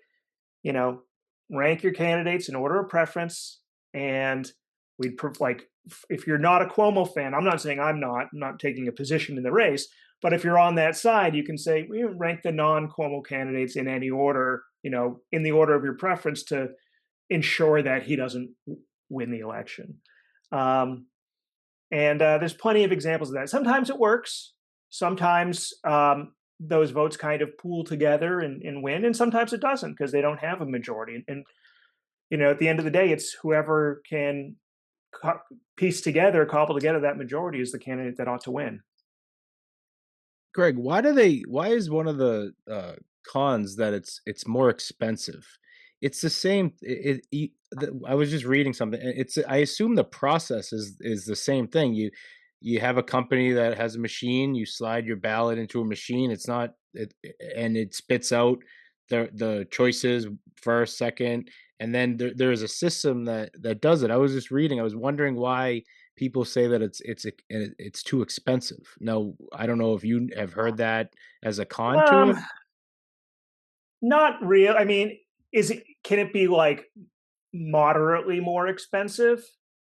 rank your candidates in order of preference. And if you're not a Cuomo fan, I'm not saying I'm not taking a position in the race, but if you're on that side, you can say, we rank the non-Cuomo candidates in any order, in the order of your preference to ensure that he doesn't win the election. And there's plenty of examples of that. Sometimes it works. Sometimes those votes kind of pool together and win, and sometimes it doesn't because they don't have a majority. And at the end of the day, it's whoever can piece together, cobble together that majority is the candidate that ought to win. Greg, why is one of the cons that it's more expensive? It's the same. I was just reading something. I assume the process is the same thing. You have a company that has a machine. You slide your ballot into a machine. And it spits out the choices first, second, and then there's a system that does it. I was just reading. I was wondering why people say that it's too expensive. Now, I don't know if you have heard that as a con to it. Not real. I mean, can it be like moderately more expensive?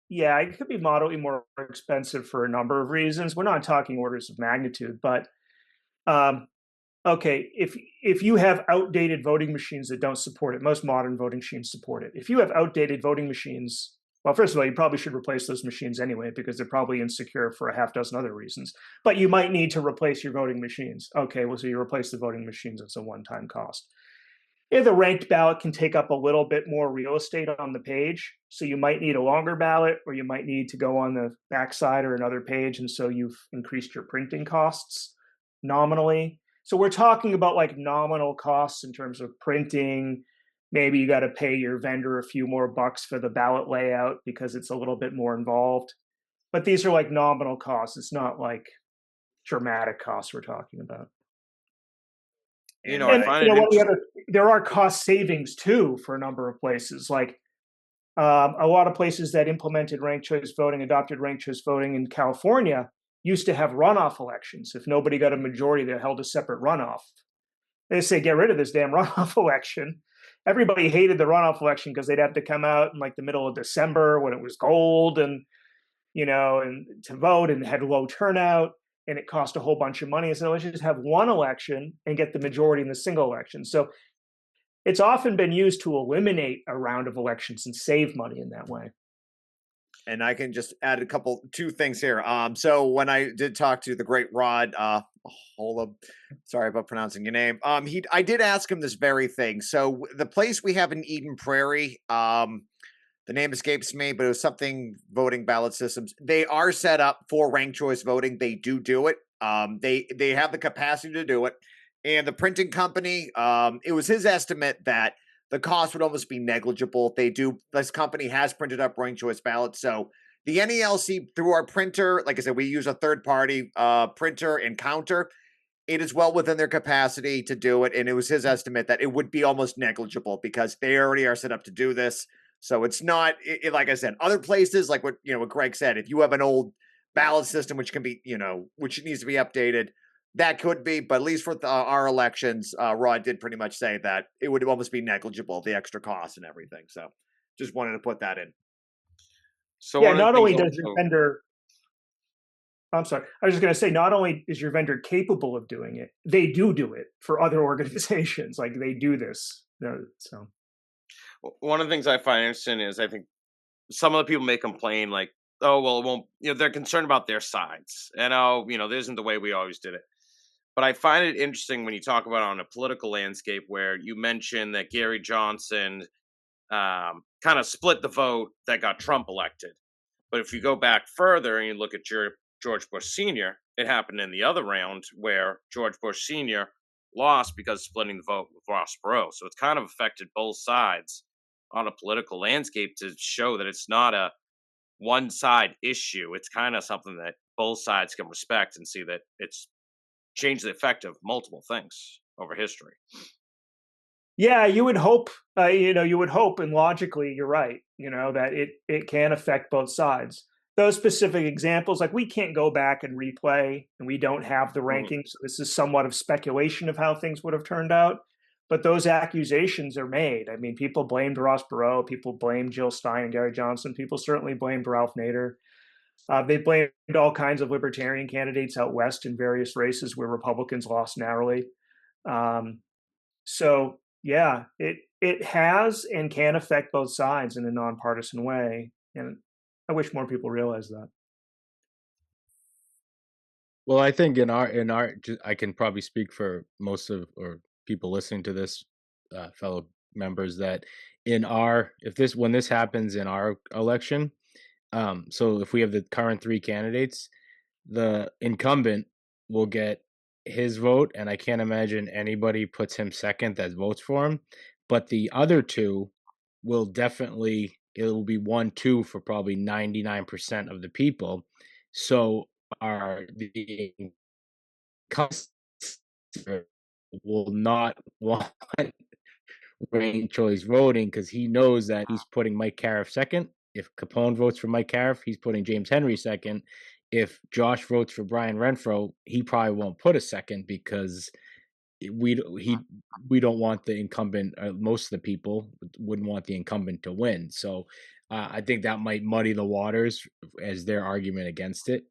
Yeah, it could be moderately more expensive for a number of reasons. We're not talking orders of magnitude, but okay, if you have outdated voting machines that don't support it, most modern voting machines support it. If you have outdated voting machines, well, first of all, you probably should replace those machines anyway, because they're probably insecure for a half dozen other reasons. But you might need to replace your voting machines. Okay, well, so you replace the voting machines, it's a one-time cost. The ranked ballot can take up a little bit more real estate on the page. So you might need a longer ballot, or you might need to go on the backside or another page. And so you've increased your printing costs nominally. So we're talking about like nominal costs in terms of printing. Maybe you got to pay your vendor a few more bucks for the ballot layout because it's a little bit more involved. But these are like nominal costs. It's not like dramatic costs we're talking about. You know, I find there are cost savings too for a number of places. Like a lot of places that implemented ranked choice voting, adopted ranked choice voting in California, used to have runoff elections. If nobody got a majority, they held a separate runoff. They say, get rid of this damn runoff election. Everybody hated the runoff election because they'd have to come out in like the middle of December when it was cold and to vote, and had low turnout, and it cost a whole bunch of money. So let's just have one election and get the majority in the single election. So it's often been used to eliminate a round of elections and save money in that way. And I can just add two things here. So when I did talk to the great Rod Holub, sorry about pronouncing your name. I did ask him this very thing. So the place we have in Eden Prairie, the name escapes me, but it was something voting ballot systems. They are set up for ranked choice voting. They do it. They have the capacity to do it. And the printing company, it was his estimate that the cost would almost be negligible. This company has printed up ranked choice ballots. So the NELC, through our printer, like I said, we use a third-party printer and counter. It is well within their capacity to do it. And it was his estimate that it would be almost negligible because they already are set up to do this. So it's not, like I said, other places, like what Greg said, if you have an old ballot system, which can be, which needs to be updated, that could be, but at least for our elections, Rod did pretty much say that it would almost be negligible, the extra cost and everything. So just wanted to put that in. So yeah, not only does your vendor, I'm sorry, I was just going to say, not only is your vendor capable of doing it, they do it for other organizations. Like they do this. So one of the things I find interesting is I think some of the people may complain like, oh, well, it won't, they're concerned about their sides. And, this isn't the way we always did it. But I find it interesting when you talk about on a political landscape where you mentioned that Gary Johnson kind of split the vote that got Trump elected. But if you go back further and you look at George Bush Sr., it happened in the other round where George Bush Sr. lost because of splitting the vote with Ross Perot. So it's kind of affected both sides on a political landscape to show that it's not a one-side issue. It's kind of something that both sides can respect and see that it's changed the effect of multiple things over history. Yeah, you would hope, and logically you're right, that it can affect both sides. Those specific examples, like we can't go back and replay, and we don't have the rankings. So this is somewhat of speculation of how things would have turned out. But those accusations are made. I mean, people blamed Ross Perot, people blamed Jill Stein and Gary Johnson, people certainly blamed Ralph Nader. They blamed all kinds of libertarian candidates out west in various races where Republicans lost narrowly. So yeah, it has and can affect both sides in a nonpartisan way, and I wish more people realize that. Well, I think I can probably speak for most of or people listening to this, fellow members, that when this happens in our election, So if we have the current three candidates, the incumbent will get his vote, and I can't imagine anybody puts him second that votes for him. But the other two will definitely, it will be 1-2 for probably 99% of the people. So the incumbent will not want ranked choice voting because he knows that he's putting Mike Cariff second. If Capone votes for Mike Cariff, he's putting James Henry second. If Josh votes for Brian Renfro, he probably won't put a second because we don't want the incumbent. Most of the people wouldn't want the incumbent to win. So I think that might muddy the waters as their argument against it.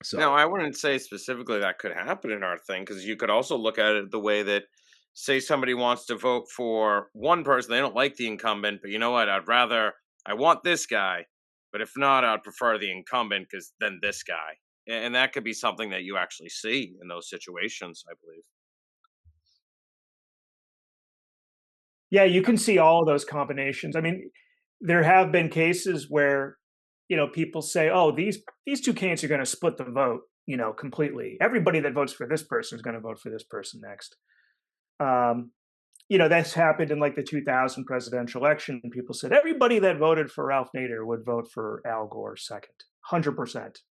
So No, I wouldn't say specifically that could happen in our thing, because you could also look at it the way that, say, somebody wants to vote for one person, they don't like the incumbent, but you know what? I want this guy, but if not, I'd prefer the incumbent because then this guy. And that could be something that you actually see in those situations, I believe. Yeah, you can see all of those combinations. I mean, there have been cases where, people say, "Oh, these two candidates are going to split the vote, completely. Everybody that votes for this person is going to vote for this person next." That's happened in like the 2000 presidential election. People said everybody that voted for Ralph Nader would vote for Al Gore second, 100%.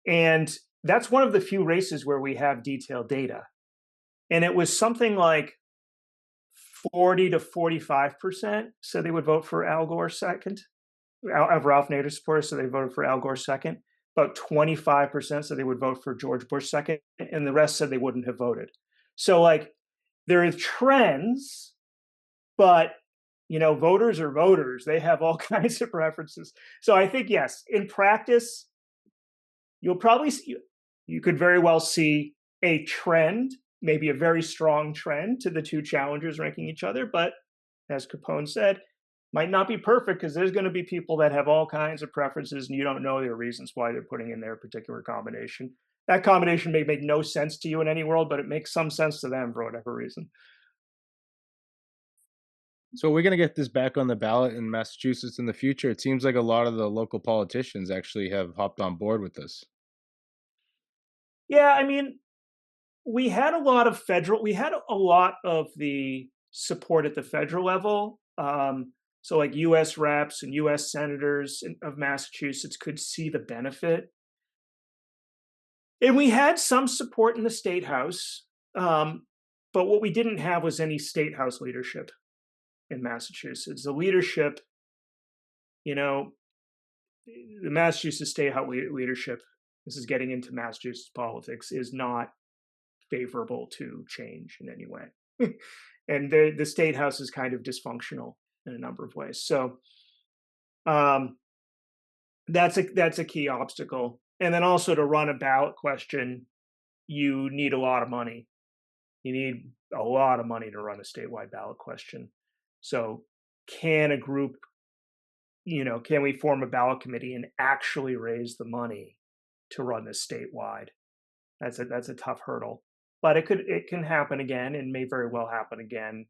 And that's one of the few races where we have detailed data. And it was something like 40 to 45% said they would vote for Al Gore second, of Ralph Nader supporters, so they voted for Al Gore second. About 25% said they would vote for George Bush second, and the rest said they wouldn't have voted. So, there are trends, but voters are voters. They have all kinds of preferences. So I think, yes, in practice, you'll probably see, you could very well see a trend, maybe a very strong trend to the two challengers ranking each other. But as Capone said, might not be perfect because there's going to be people that have all kinds of preferences and you don't know their reasons why they're putting in their particular combination. That combination may make no sense to you in any world, but it makes some sense to them for whatever reason. So we're going to get this back on the ballot in Massachusetts in the future. It seems like a lot of the local politicians actually have hopped on board with this. Yeah, I mean, we had a lot of the support at the federal level. So like U.S. reps and U.S. senators of Massachusetts could see the benefit. And we had some support in the state house, but what we didn't have was any state house leadership in Massachusetts. The leadership, the Massachusetts state house leadership, this is getting into Massachusetts politics, is not favorable to change in any way. And the state house is kind of dysfunctional in a number of ways. So that's a key obstacle. And then also to run a ballot question, you need a lot of money. You need a lot of money to run a statewide ballot question. So can a group, can we form a ballot committee and actually raise the money to run this statewide? That's a tough hurdle. But it can happen again and may very well happen again.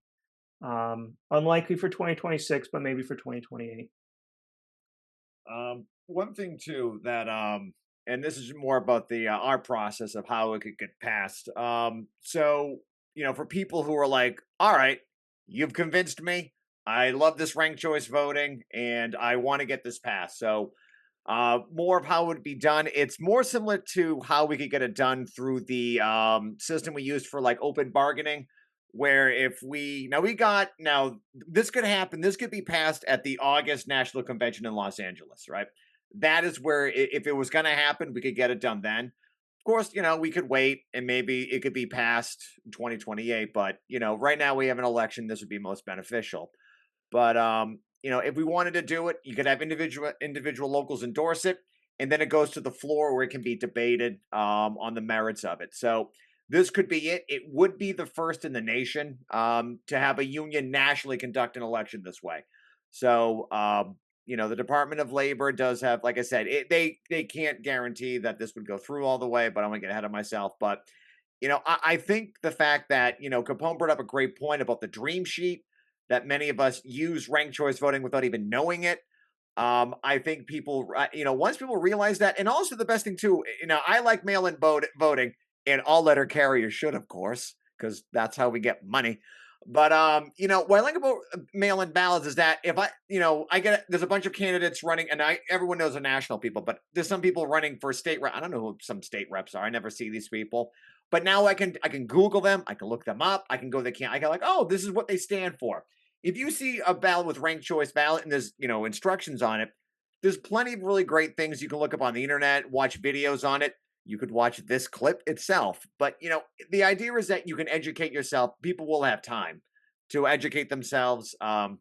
Unlikely for 2026, but maybe for 2028. One thing too that and this is more about the our process of how it could get passed. So for people who are like, all right, you've convinced me. I love this ranked choice voting, and I want to get this passed. So more of how it would be done. It's more similar to how we could get it done through the system we used for like open bargaining, where if this could happen. This could be passed at the August National Convention in Los Angeles, right? That is where, if it was going to happen, we could get it done then. Of course, we could wait and maybe it could be passed in 2028. But, right now we have an election. This would be most beneficial. But, if we wanted to do it, you could have individual locals endorse it. And then it goes to the floor where it can be debated on the merits of it. So this could be it. It would be the first in the nation to have a union nationally conduct an election this way. So, the Department of Labor does have, like I said, they can't guarantee that this would go through all the way, but I'm going to get ahead of myself. But, I think the fact that, Capone brought up a great point about the dream sheet, that many of us use ranked choice voting without even knowing it. I think people, once people realize that, and also the best thing too, I like mail-in voting, and all letter carriers should, of course, because that's how we get money. But what I like about mail-in ballots is that if there's a bunch of candidates running, and everyone knows the national people, but there's some people running for state rep. I don't know who some state reps are. I never see these people, but now I can Google them. I can look them up. I can go. I can oh, this is what they stand for. If you see a ballot with ranked choice ballot and there's instructions on it, there's plenty of really great things you can look up on the internet, watch videos on it. You could watch this clip itself. But, the idea is that you can educate yourself. People will have time to educate themselves. And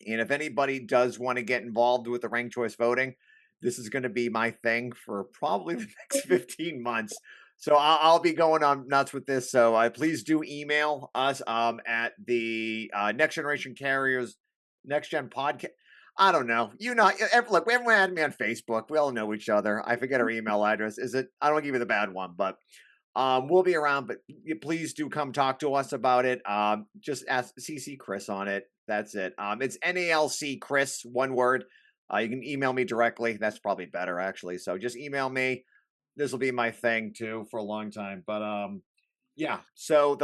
if anybody does want to get involved with the ranked choice voting, this is going to be my thing for probably the next 15 months. So I'll be going on nuts with this. So please do email us at the Next Generation Carriers Next Gen podcast. I don't know. Look, everyone had me on Facebook. We all know each other. I forget our email address. I don't give you the bad one, but we'll be around. But please do come talk to us about it. Just ask CC Chris on it. That's it. It's NALC Chris, one word. You can email me directly. That's probably better, actually. So just email me. This will be my thing too for a long time. But yeah. So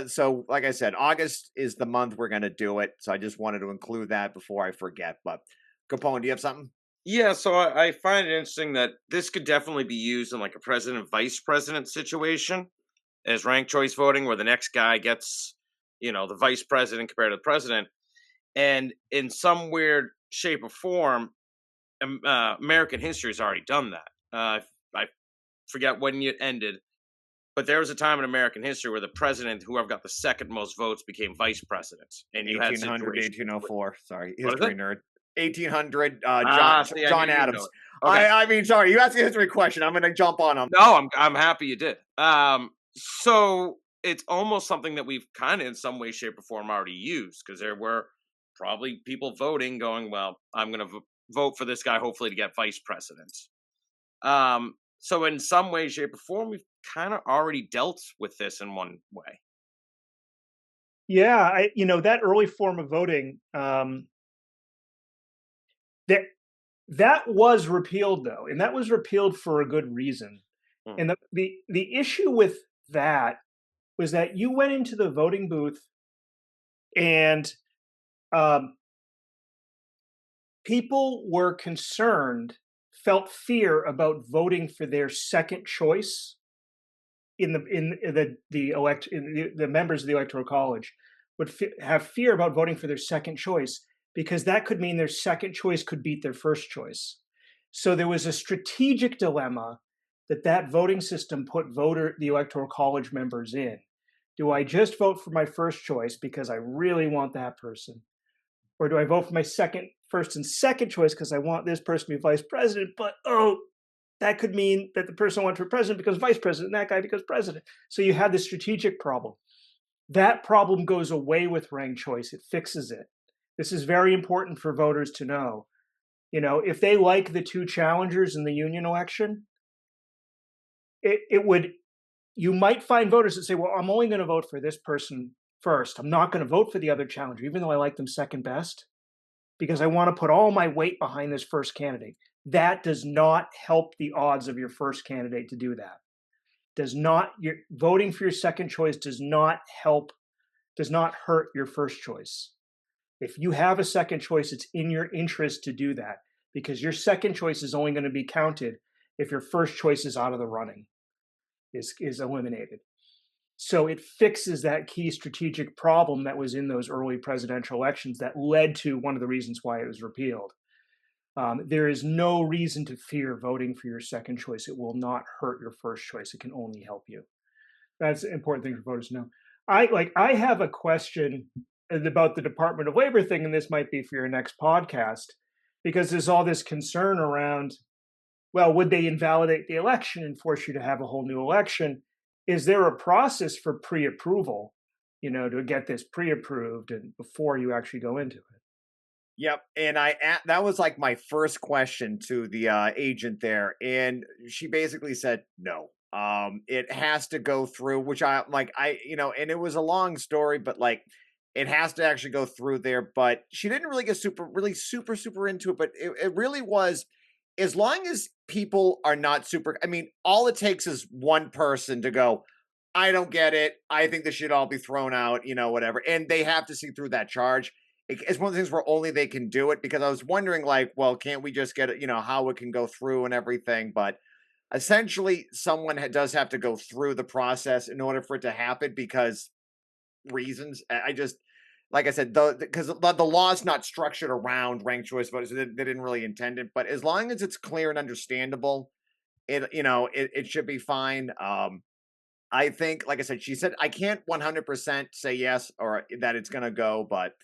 so like I said, August is the month we're gonna do it. So I just wanted to include that before I forget. But Capone, do you have something? Yeah, so I find it interesting that this could definitely be used in like a president vice president situation as ranked choice voting, where the next guy gets, the vice president compared to the president. And in some weird shape or form, American history has already done that. I forget when it ended, but there was a time in American history where the president, whoever got the second most votes, became vice president. And you 1800, had 1804. Sorry, history nerd. 1800. See, John Adams. Okay. I mean, sorry, you asked a history question. I'm going to jump on him. No, I'm happy you did. So it's almost something that we've kind of, in some way, shape, or form, already used, because there were probably people voting, going, "Well, I'm going to vote for this guy, hopefully to get vice president." So in some way, shape, or form, we've kind of already dealt with this in one way. Yeah, that early form of voting, that was repealed though, and that was repealed for a good reason. And the issue with that was that you went into the voting booth and people were concerned, felt fear about voting for their second choice the members of the Electoral College would have fear about voting for their second choice, because that could mean their second choice could beat their first choice. So there was a strategic dilemma that voting system put the Electoral College members in. Do I just vote for my first choice because I really want that person? Or do I vote for my first and second choice because I want this person to be vice president, but that could mean that the person I want for president becomes vice president and that guy becomes president. So you had the strategic problem. That problem goes away with ranked choice. It fixes it. This is very important for voters to know. If they like the two challengers in the union election, you might find voters that say, well, I'm only going to vote for this person first. I'm not going to vote for the other challenger, even though I like them second best, because I want to put all my weight behind this first candidate. That does not help the odds of your first candidate to do that. Voting for your second choice does not hurt your first choice. If you have a second choice, it's in your interest to do that, because your second choice is only going to be counted if your first choice is out of the running, is eliminated. So it fixes that key strategic problem that was in those early presidential elections that led to one of the reasons why it was repealed. There is no reason to fear voting for your second choice. It will not hurt your first choice. It can only help you. That's an important thing for voters to know. I have a question about the Department of Labor thing, and this might be for your next podcast, because there's all this concern around, well, would they invalidate the election and force you to have a whole new election? Is there a process for pre-approval, to get this pre-approved and before you actually go into it? Yep, and that was like my first question to the agent there, and she basically said no. It has to go through, which and it was a long story, but it has to actually go through there. But she didn't really get super into it. But it really was, as long as people are not super, I mean, all it takes is one person to go, I don't get it. I think this should all be thrown out, whatever. And they have to see through that charge. It's one of the things where only they can do it, because I was wondering, like, well, can't we just get it, how it can go through and everything? But essentially, someone does have to go through the process in order for it to happen, because reasons. I just, like I said, because the law is not structured around ranked choice voters. They didn't really intend it. But as long as it's clear and understandable, it should be fine. I think, like I said, she said, I can't 100% say yes or that it's going to go, but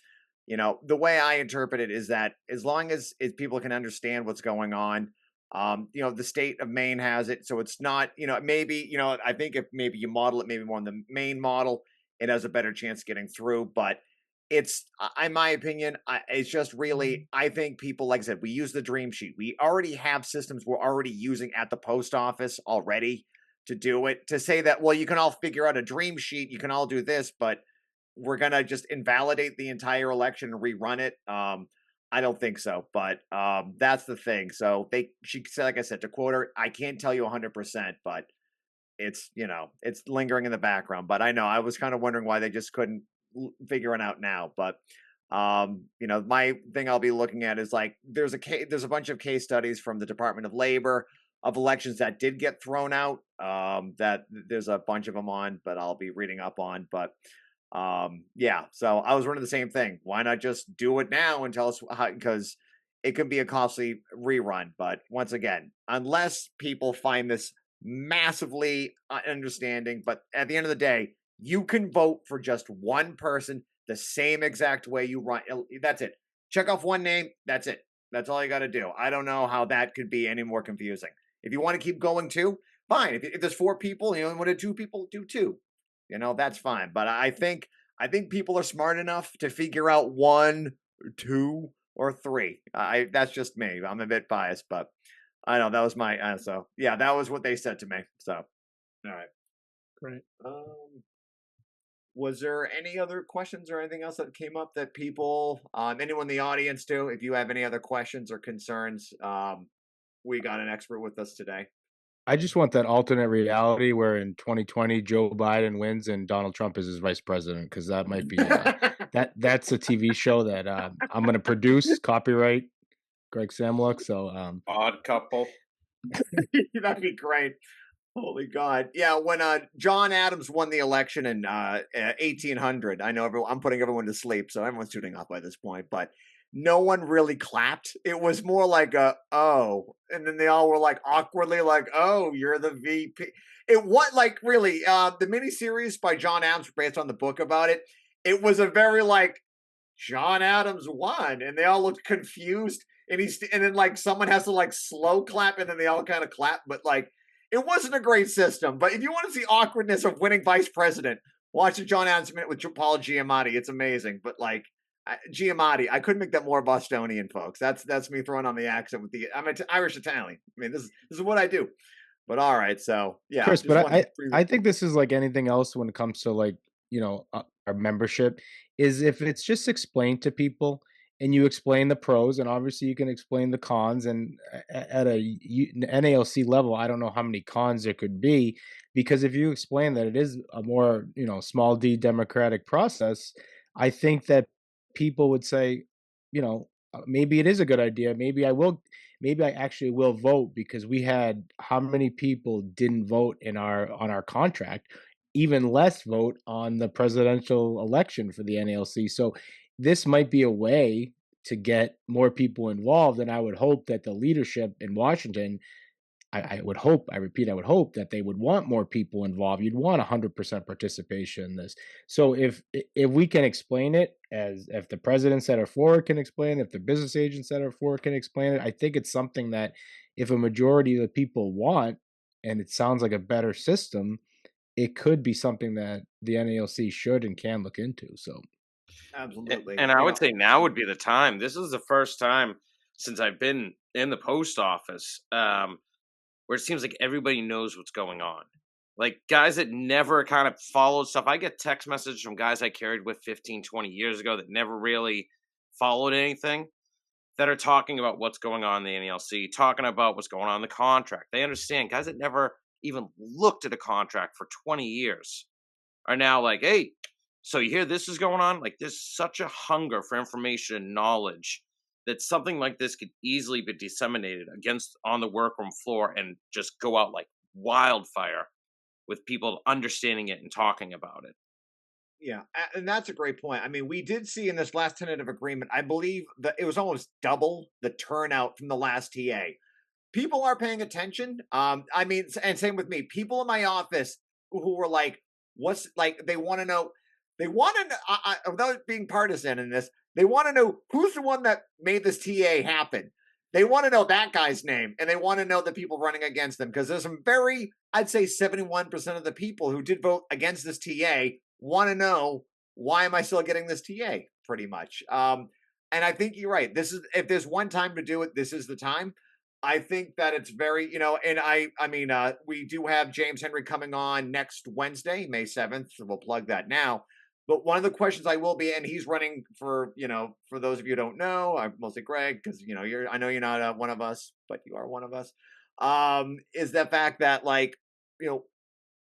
the way I interpret it is that as long as people can understand what's going on, the state of Maine has it, so it's not, maybe, I think if maybe you model it maybe more on the Maine model, it has a better chance of getting through. But it's, in my opinion, it's just really, I think people, like I said, we use the dream sheet. We already have systems we're already using at the post office already to do it. To say that, well, you can all figure out a dream sheet, you can all do this, but we're going to just invalidate the entire election and rerun it. I don't think so, but that's the thing. So she said, like I said, to quote her, I can't tell you 100%, but it's, it's lingering in the background. But I know I was kind of wondering why they just couldn't figure it out now. But, my thing I'll be looking at is, like, there's a bunch of case studies from the Department of Labor of elections that did get thrown out, that there's a bunch of them on, but I'll be reading up on. But yeah, so I was running the same thing. Why not just do it now and tell us how, because it could be a costly rerun. But once again, unless people find this massively understanding, but at the end of the day, you can vote for just one person the same exact way you run. That's it. Check off one name. That's it. That's all you got to do. I don't know how that could be any more confusing. If you want to keep going too, fine. If there's 4 people, and want to 2 people, do 2. That's fine. But I think people are smart enough to figure out 1, 2, or 3. That's just me. I'm a bit biased, but I know that was my so yeah, that was what they said to me. So, all right, great. Was there any other questions or anything else that came up that people, anyone in the audience too? If you have any other questions or concerns, we got an expert with us today. I just want that alternate reality where in 2020 Joe Biden wins and Donald Trump is his vice president, because that might be that's a TV show that I'm going to produce, copyright Greg Samlock. So Odd Couple. That'd be great. Holy God. Yeah, when John Adams won the election in 1800, I know I'm putting everyone to sleep, so everyone's tuning off by this point, but no one really clapped. It was more like oh, and then they all were like awkwardly like, oh, you're the VP. It was like, really, the miniseries by John Adams based on the book about it. It was a very like, John Adams won, and they all looked confused, and then like someone has to like slow clap, and then they all kind of clap, but like it wasn't a great system. But if you want to see awkwardness of winning vice president, watch the John Adams Minute with Paul Giamatti. It's amazing. But like, Giamatti, I couldn't make that more Bostonian, folks. That's me throwing on the accent with the. I'm Irish Italian. I mean, this is what I do. But all right, so yeah, Chris. But I think this is like anything else when it comes to like our membership, is if it's just explained to people and you explain the pros, and obviously you can explain the cons. And at a NALC level, I don't know how many cons there could be, because if you explain that it is a more small d democratic process, I think that people would say, maybe it is a good idea. Maybe I actually will vote, because we had how many people didn't vote on our contract, even less vote on the presidential election for the NALC. So this might be a way to get more people involved. And I would hope that the leadership in Washington, I would hope that they would want more people involved. You'd want 100% participation in this. So if we can explain it, as if the presidents that are for it can explain it, if the business agents that are for it can explain it, I think it's something that if a majority of the people want, and it sounds like a better system, it could be something that the NALC should and can look into. So absolutely. And I would say now would be the time. This is the first time since I've been in the post office where it seems like everybody knows what's going on. Like guys that never kind of followed stuff. I get text messages from guys I carried with 15, 20 years ago that never really followed anything, that are talking about what's going on in the NELC, talking about what's going on in the contract. They understand. Guys that never even looked at a contract for 20 years are now like, hey, so you hear this is going on? Like there's such a hunger for information and knowledge that something like this could easily be disseminated against on the workroom floor and just go out like wildfire with people understanding it and talking about it. Yeah, and that's a great point. I mean, we did see in this last tentative agreement, I believe that it was almost double the turnout from the last TA. People are paying attention. I mean, and same with me. People in my office who were like, "What's like?" They want to know. They want to know, without being partisan in this. They want to know who's the one that made this TA happen. They want to know that guy's name, and they want to know the people running against them because there's some very, I'd say, 71% of the people who did vote against this TA want to know, why am I still getting this TA, pretty much. And I think you're right. This is, if there's one time to do it, this is the time. I think that it's very, and I mean, we do have James Henry coming on next Wednesday, May 7th. So we'll plug that now. But one of the questions I will be, and he's running for, for those of you who don't know, I'm mostly Greg, because, I know you're not one of us, but you are one of us, is the fact that, like,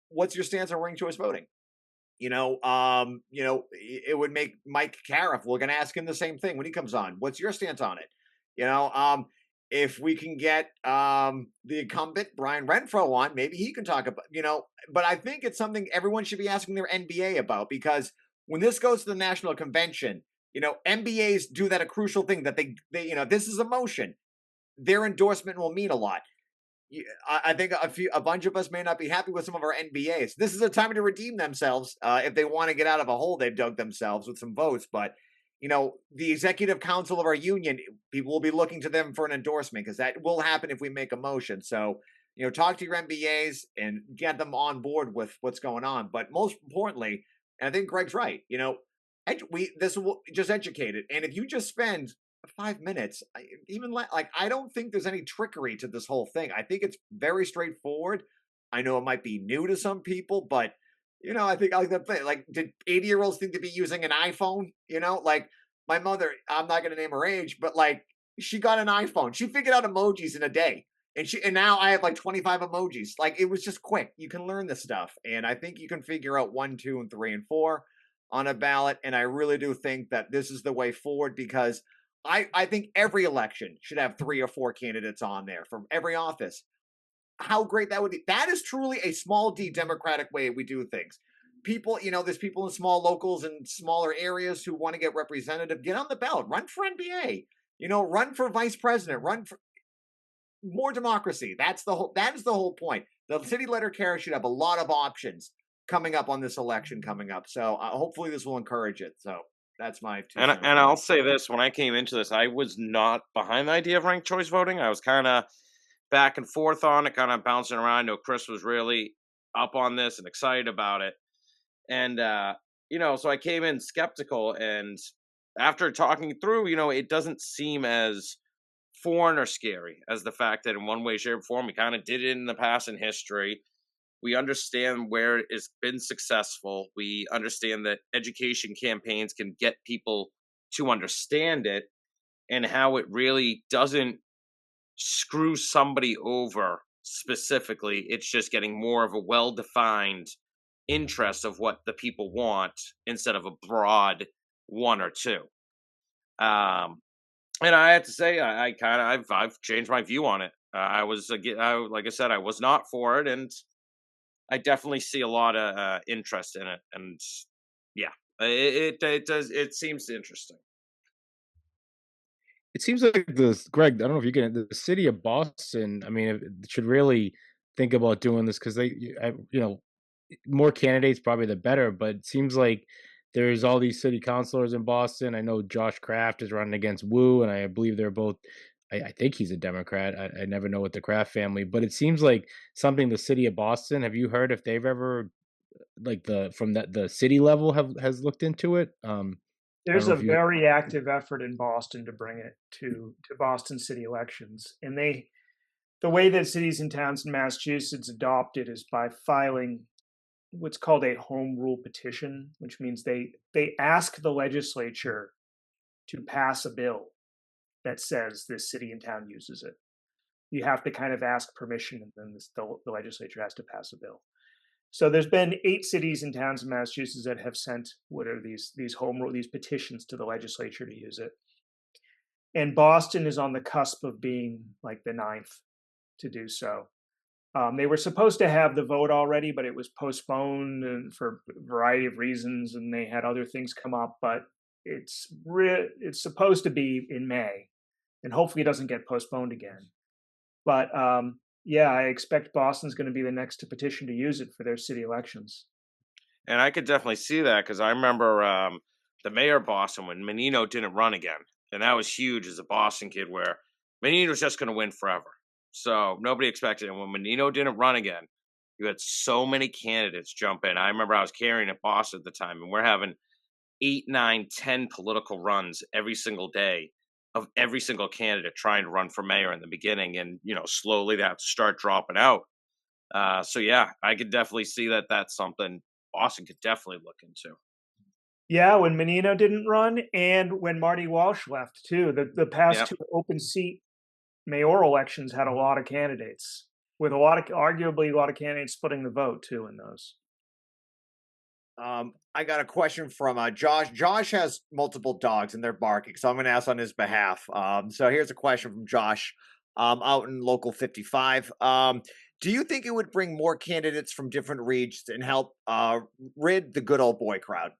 what's your stance on ranked choice voting? It would make Mike Cariff, we're going to ask him the same thing when he comes on. What's your stance on it? If we can get the incumbent Brian Renfro on, maybe he can talk about, but I think it's something everyone should be asking their NBA about, because when this goes to the national convention, NBAs do that a crucial thing that they this is a motion. Their endorsement will mean a lot. I think a bunch of us may not be happy with some of our NBAs. This is a time to redeem themselves if they want to get out of a hole they've dug themselves with some votes. But, the executive council of our union, people will be looking to them for an endorsement, because that will happen if we make a motion. So, talk to your NBAs and get them on board with what's going on. But most importantly, and I think Greg's right, this will just educate it. And if you just spend 5 minutes, I don't think there's any trickery to this whole thing. I think it's very straightforward. I know it might be new to some people, but I think I like that thing. Like, did 80-year-olds think to be using an iPhone? Like my mother, I'm not going to name her age, but like she got an iPhone. She figured out emojis in a day, and now I have like 25 emojis. Like, it was just quick. You can learn this stuff, and I think you can figure out 1, 2, and 3, and 4 on a ballot. And I really do think that this is the way forward, because I think every election should have 3 or 4 candidates on there from every office. How great that would be. That is truly a small d democratic way we do things. People, there's people in small locals and smaller areas who want to get representative. Get on the ballot. Run for NBA. Run for vice president. Run for more democracy. That is the whole point. The city letter carrier should have a lot of options coming up on this election coming up. So hopefully this will encourage it. So that's my two And cents. I'll say this: when I came into this, I was not behind the idea of ranked choice voting. I was kind of back and forth on it, kind of bouncing around. I know Chris was really up on this and excited about it, and so I came in skeptical. And after talking through, it doesn't seem as foreign or scary as the fact that in one way, shape, or form, we kind of did it in the past in history. We understand where it's been successful. We understand that education campaigns can get people to understand it, and how it really doesn't screw somebody over specifically. It's just getting more of a well-defined interest of what the people want instead of a broad 1 or 2. And I have to say, I've changed my view on it. Like I said, I was not for it, and I definitely see a lot of interest in it, and yeah, it seems interesting. It seems like Greg, I don't know if you can, the city of Boston, I mean, it should really think about doing this, because more candidates probably the better, but it seems like there's all these city councilors in Boston. I know Josh Kraft is running against Wu, and I believe they're both, I think he's a Democrat. I never know with the Kraft family, but it seems like something the city of Boston, have you heard if they've ever, like the city level has looked into it? There's a very active effort in Boston to bring it to Boston city elections, and the way that cities and towns in Massachusetts adopted is by filing what's called a home rule petition, which means they ask the legislature to pass a bill that says this city and town uses it. You have to kind of ask permission, and then the legislature has to pass a bill. So there's been 8 cities and towns in Massachusetts that have sent what are these home rule, these petitions to the legislature to use it. And Boston is on the cusp of being like the 9th to do so. They were supposed to have the vote already, but it was postponed and for a variety of reasons, and they had other things come up. But it's supposed to be in May, and hopefully it doesn't get postponed again. But yeah, I expect Boston's going to be the next to petition to use it for their city elections. And I could definitely see that because I remember the mayor of Boston when Menino didn't run again. And that was huge as a Boston kid where Menino's just going to win forever. So nobody expected it. And when Menino didn't run again, you had so many candidates jump in. I remember I was carrying at Boston at the time, and we're having 8, 9, 10 political runs every single day of every single candidate trying to run for mayor in the beginning. And, slowly they have to start dropping out. So, yeah, I could definitely see that that's something Boston could definitely look into. Yeah, when Menino didn't run and when Marty Walsh left, too. The past 2 open seat mayoral elections had a lot of candidates, with arguably a lot of candidates splitting the vote, too, in those. I got a question from Josh. Josh has multiple dogs and they're barking, so I'm going to ask on his behalf. So here's a question from Josh out in Local 55. Do you think it would bring more candidates from different regions and help rid the good old boy crowd?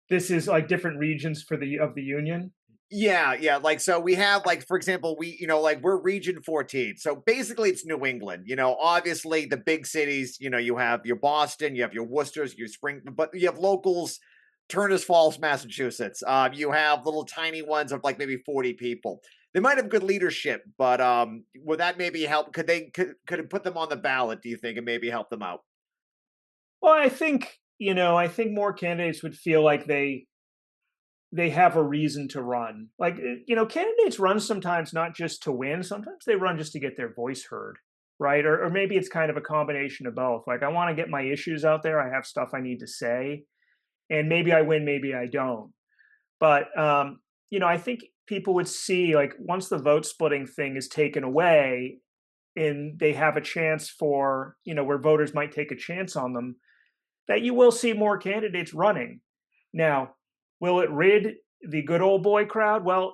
This is like different regions of the union? Yeah. Like, so we have, like, for example, we're region 14. So basically it's New England, obviously the big cities, you have your Boston, you have your Worcesters, your but you have locals, Turners Falls, Massachusetts. You have little tiny ones of like maybe 40 people. They might have good leadership, but would that maybe help? Could it put them on the ballot, do you think, and maybe help them out? Well, I think more candidates would feel like they have a reason to run. Like, candidates run sometimes not just to win. Sometimes they run just to get their voice heard, right? Or maybe it's kind of a combination of both. Like, I want to get my issues out there. I have stuff I need to say. And maybe I win, maybe I don't. But, I think people would see, like, once the vote splitting thing is taken away and they have a chance for, where voters might take a chance on them, that you will see more candidates running. Now, will it rid the good old boy crowd? Well,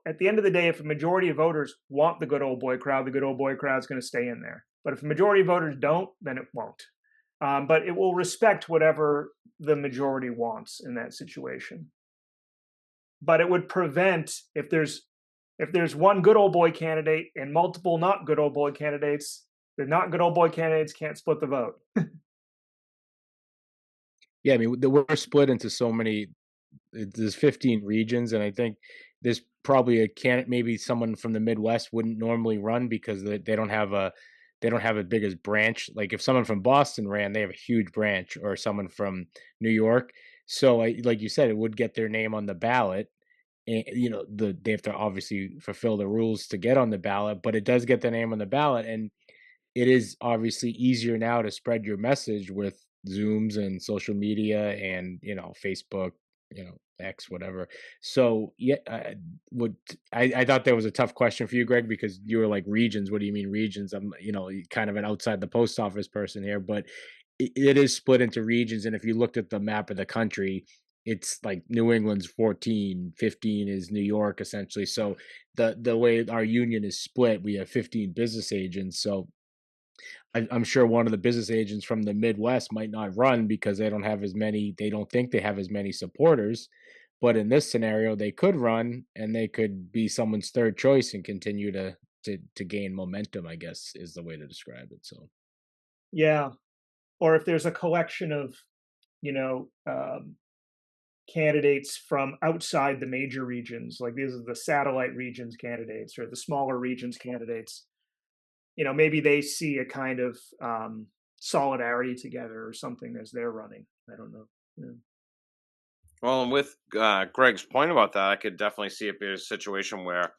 at the end of the day, if a majority of voters want the good old boy crowd is going to stay in there. But if a majority of voters don't, then it won't. But it will respect whatever the majority wants in that situation. But it would prevent, if there's one good old boy candidate and multiple not good old boy candidates, the not good old boy candidates can't split the vote. Yeah, I mean, we're split into so many. There's 15 regions, and I think there's probably a candidate, maybe someone from the Midwest wouldn't normally run because they don't have a biggest branch. Like if someone from Boston ran, they have a huge branch, or someone from New York. So, like you said, it would get their name on the ballot. And, they have to obviously fulfill the rules to get on the ballot, but it does get the name on the ballot, and it is obviously easier now to spread your message with Zooms and social media and Facebook, X, whatever. So yeah, I thought that was a tough question for you, Greg, because you were like, regions, what do you mean regions? I'm kind of an outside the post office person here, but it is split into regions. And if you looked at the map of the country, it's like New England's 14, 15 is New York essentially. So the way our union is split, we have 15 business agents. So I'm sure one of the business agents from the Midwest might not run because they don't think they have as many supporters. But in this scenario, they could run and they could be someone's third choice and continue to gain momentum, I guess, is the way to describe it. So, yeah. Or if there's a collection of, candidates from outside the major regions, like these are the satellite regions candidates or the smaller regions candidates, maybe they see a kind of solidarity together or something as they're running. I don't know. Yeah. Well, and with Greg's point about that, I could definitely see it be a situation where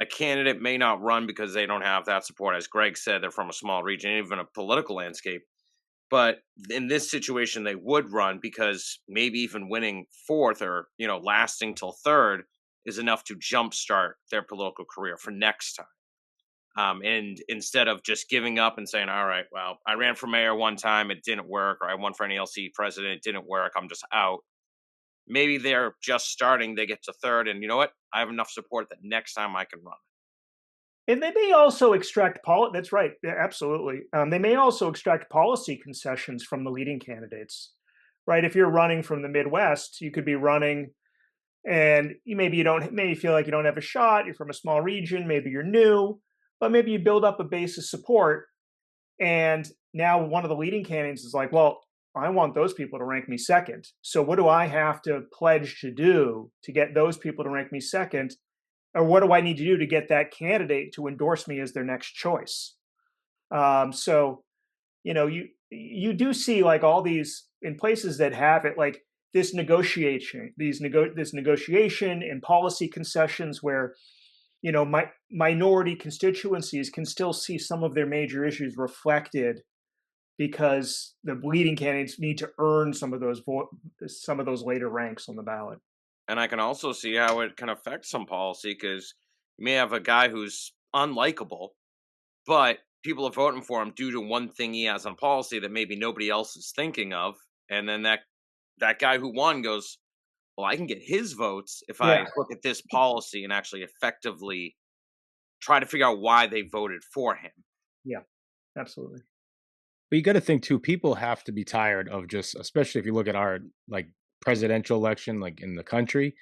a candidate may not run because they don't have that support. As Greg said, they're from a small region, even a political landscape. But in this situation, they would run because maybe even winning fourth or, lasting till third is enough to jumpstart their political career for next time. And instead of just giving up and saying, all right, well, I ran for mayor one time, it didn't work, or I won for NELC president, it didn't work, I'm just out. Maybe they're just starting, they get to third, and you know what? I have enough support that next time I can run. And they may also extract that's right, yeah, absolutely. They may also extract policy concessions from the leading candidates, right? If you're running from the Midwest, you could be running, and maybe feel like you don't have a shot. You're from a small region, maybe you're new, but maybe you build up a base of support. And now one of the leading candidates is like, well, I want those people to rank me second. So what do I have to pledge to do to get those people to rank me second? Or what do I need to do to get that candidate to endorse me as their next choice? So, you do see like all these in places that have it, like this negotiation, this negotiation and policy concessions where, minority constituencies can still see some of their major issues reflected because the leading candidates need to earn some of those later ranks on the ballot. And I can also see how it can affect some policy because you may have a guy who's unlikable, but people are voting for him due to one thing he has on policy that maybe nobody else is thinking of. And then that guy who won goes, well, I can get his votes if I look at this policy and actually effectively try to figure out why they voted for him. Yeah, absolutely. But you got to think too, people have to be tired of just, especially if you look at our like presidential election, like in the country,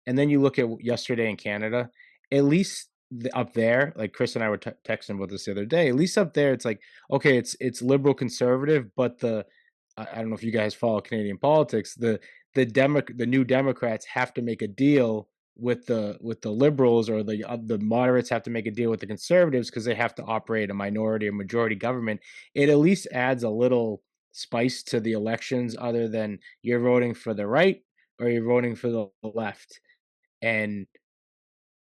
and then you look at yesterday in Canada, at least up there, like Chris and I were texting about this the other day, at least up there, it's like, okay, it's liberal conservative, but I don't know if you guys follow Canadian politics, the new Democrats have to make a deal with the liberals, or the moderates have to make a deal with the conservatives because they have to operate a minority or majority government. It at least adds a little spice to the elections, other than you're voting for the right or you're voting for the left, and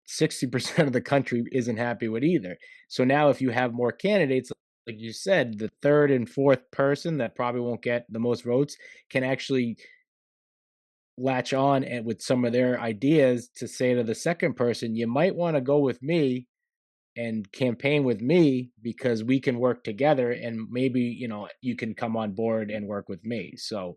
60% of the country isn't happy with either. So now if you have more candidates, like you said, the third and fourth person that probably won't get the most votes can actually latch on and with some of their ideas to say to the second person, you might want to go with me and campaign with me because we can work together, and maybe you can come on board and work with me. So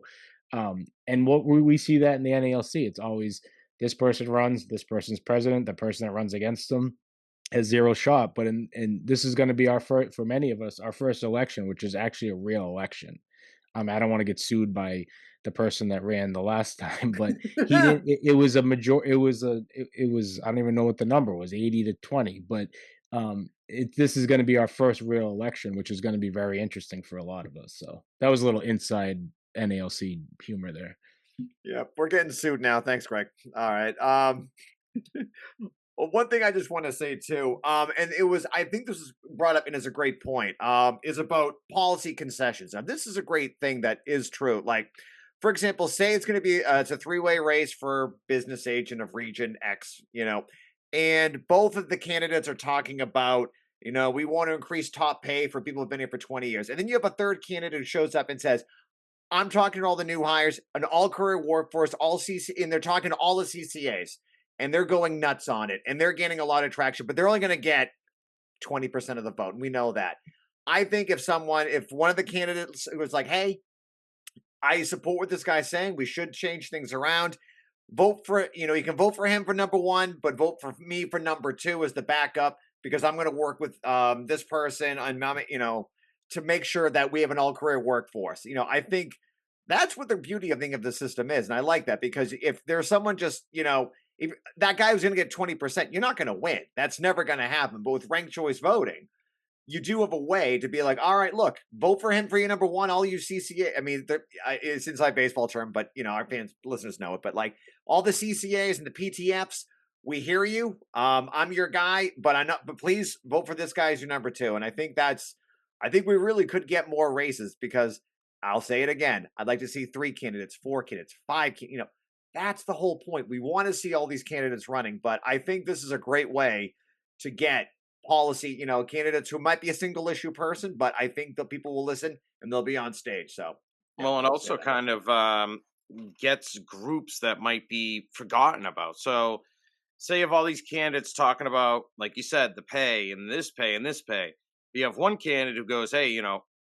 and what we see that in the NALC, it's always this person runs, this person's president, the person that runs against them has zero shot. But in this is going to be our first, for many of us, our first election, which is actually a real election. I don't want to get sued by the person that ran the last time, but he didn't. It was a majority. It was I don't even know what the number was, 80-20. But this is going to be our first real election, which is going to be very interesting for a lot of us. So that was a little inside NALC humor there. Yeah, we're getting sued now. Thanks, Greg. All right. Well, one thing I just want to say too, and I think this was brought up and is a great point, is about policy concessions. Now, this is a great thing that is true. Like, for example, say it's going to be it's a three-way race for business agent of region X, and both of the candidates are talking about, we want to increase top pay for people who've been here for 20 years. And then you have a third candidate who shows up and says, I'm talking to all the new hires, an all-career workforce, and they're talking to all the CCAs. And they're going nuts on it, and they're gaining a lot of traction, but they're only going to get 20% of the vote, and we know that. I think if one of the candidates was like, hey, I support what this guy's saying, we should change things around, vote for, you can vote for him for number one, but vote for me for number two as the backup, because I'm going to work with this person, and to make sure that we have an all-career workforce. I think that's what the beauty of the system is, and I like that, because if there's someone just, if that guy who's going to get 20%, you're not going to win. That's never going to happen. But with ranked choice voting, you do have a way to be like, all right, look, vote for him for your number one. All you CCA, it's inside baseball term, but our listeners know it. But like all the CCAs and the PTFs, we hear you. I'm your guy, but please vote for this guy as your number two. And I think we really could get more races, because I'll say it again. I'd like to see 3 candidates, 4 candidates, 5 candidates, That's the whole point. We want to see all these candidates running, but I think this is a great way to get policy, candidates who might be a single issue person, but I think the people will listen and they'll be on stage. So, Well, and I'll say also that. kind of gets groups that might be forgotten about. So, say you have all these candidates talking about, like you said, the pay and this pay and this pay. You have one candidate who goes, "Hey,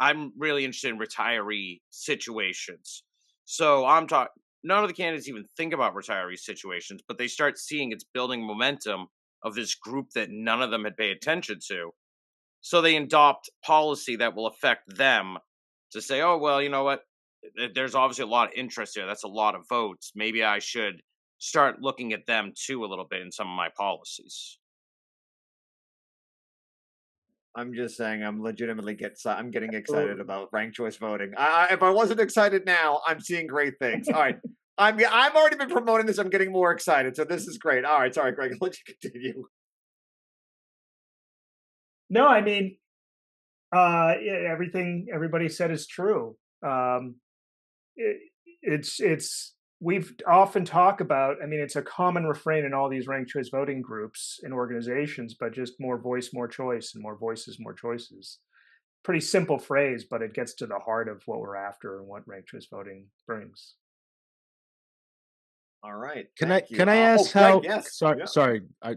I'm really interested in retiree situations." So I'm talking. None of the candidates even think about retiree situations, but they start seeing it's building momentum of this group that none of them had paid attention to. So they adopt policy that will affect them to say, "Oh, well, you know what? There's obviously a lot of interest there. That's a lot of votes. Maybe I should start looking at them too a little bit in some of my policies." I'm just saying, I'm legitimately I'm getting excited Absolutely. about ranked choice voting. If I wasn't excited now, I'm seeing great things. All right, I've already been promoting this. I'm getting more excited, so this is great. All right, sorry, Greg, I'll let you continue. No, I mean, yeah, everything everybody said is true. It, it's we've often talk about. I mean, it's a common refrain in all these ranked choice voting groups and organizations, but just more voice, more choice, and more voices, more choices. Pretty simple phrase, but it gets to the heart of what we're after and what ranked choice voting brings. All right, Can thank you. I ask Greg, how? yes, Sorry, yeah. sorry. I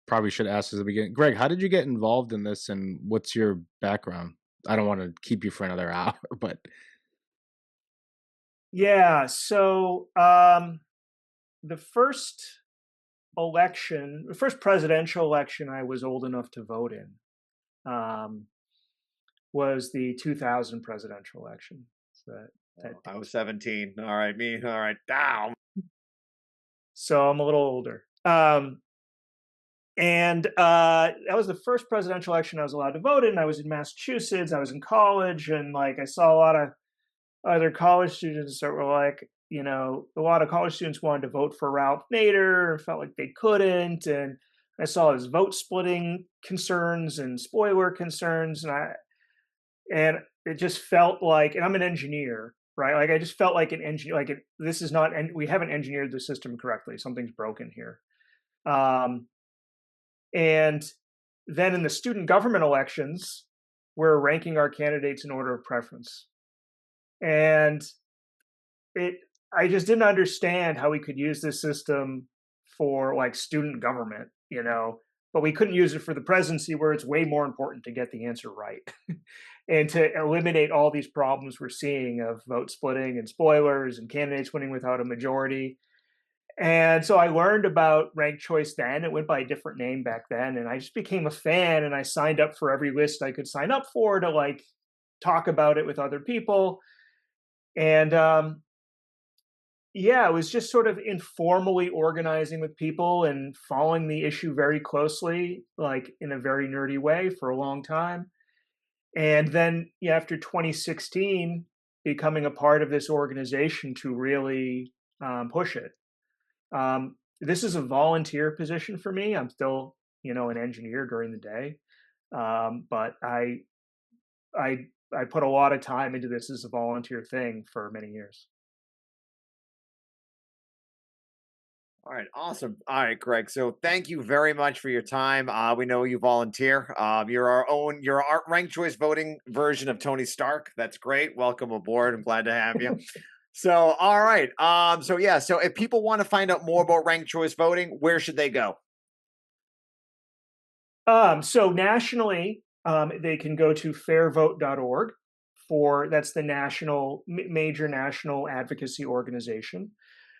probably should ask at the beginning. Greg, how did you get involved in this, and what's your background? I don't want to keep you for another hour, but Yeah, so the first election, the first presidential election I was old enough to vote in, was the 2000 presidential election. So I was 17. All right, all right, down. So I'm a little older. And that was the first presidential election I was allowed to vote in. I was in Massachusetts. I was in college, and like I saw a lot of other college students that were like, a lot of college students wanted to vote for Ralph Nader and felt like they couldn't. And I saw his vote splitting concerns and spoiler concerns, and it just felt like, and I'm an engineer, right? Like I just felt like an engineer, like this is not, and we haven't engineered the system correctly. Something's broken here. And then in the student government elections, we're ranking our candidates in order of preference. And I just didn't understand how we could use this system for like student government, but we couldn't use it for the presidency where it's way more important to get the answer right and to eliminate all these problems we're seeing of vote splitting and spoilers and candidates winning without a majority. And so I learned about ranked choice then. It went by a different name back then. And I just became a fan, and I signed up for every list I could sign up for to like talk about it with other people. And yeah, it was just sort of informally organizing with people and following the issue very closely, like in a very nerdy way for a long time. And then after 2016, becoming a part of this organization to really push it. This is a volunteer position for me. I'm still, an engineer during the day, but I put a lot of time into this as a volunteer thing for many years. All right, awesome. All right, Greg. So thank you very much for your time. We know you volunteer. You're our ranked choice voting version of Tony Stark. That's great. Welcome aboard. I'm glad to have you. So, all right. So if people want to find out more about ranked choice voting, where should they go? So nationally, they can go to fairvote.org that's the major national advocacy organization.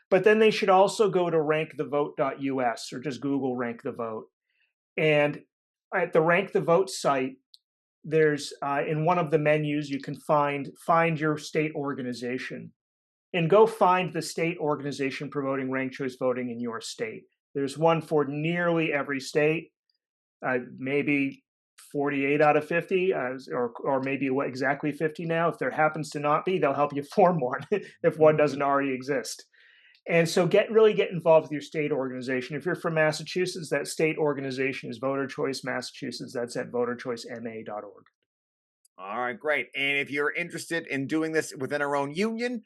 But then they should also go to rankthevote.us or just Google Rank the Vote. And at the Rank the Vote site, there's in one of the menus, you can find your state organization and go find the state organization promoting ranked choice voting in your state. There's one for nearly every state, maybe 48 out of 50, or maybe exactly 50 now. If there happens to not be, they'll help you form one if one doesn't already exist. And so get involved with your state organization. If you're from Massachusetts, that state organization is Voter Choice Massachusetts. That's at voterchoicema.org. All right, great. And if you're interested in doing this within our own union,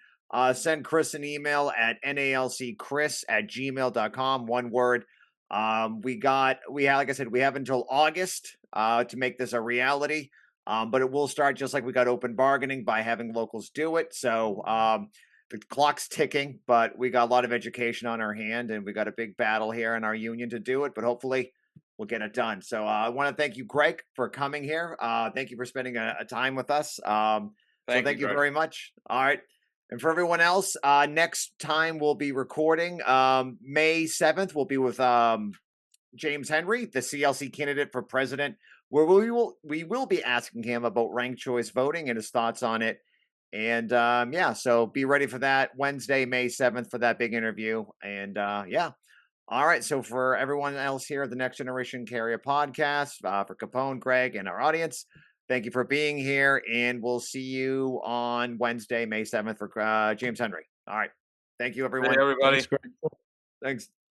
send Chris an email at nalcchris@gmail.com. One word. Like I said, we have until August to make this a reality. But it will start just like we got open bargaining by having locals do it. So the clock's ticking, but we got a lot of education on our hand, and we got a big battle here in our union to do it. But hopefully, we'll get it done. So I want to thank you, Greg, for coming here. Thank you for spending a time with us. Thank you Greg. very much. All right. And for everyone else, next time we'll be recording May 7th. We'll be with James Henry, the CLC candidate for president, where we will be asking him about ranked choice voting and his thoughts on it. And so be ready for that Wednesday, May 7th for that big interview. And all right. So for everyone else here at the Next Generation Carrier podcast, for Capone, Greg, and our audience, thank you for being here. And we'll see you on Wednesday, May 7th for James Henry. All right. Thank you, everyone. Hey, everybody. Thanks, Greg. Thanks.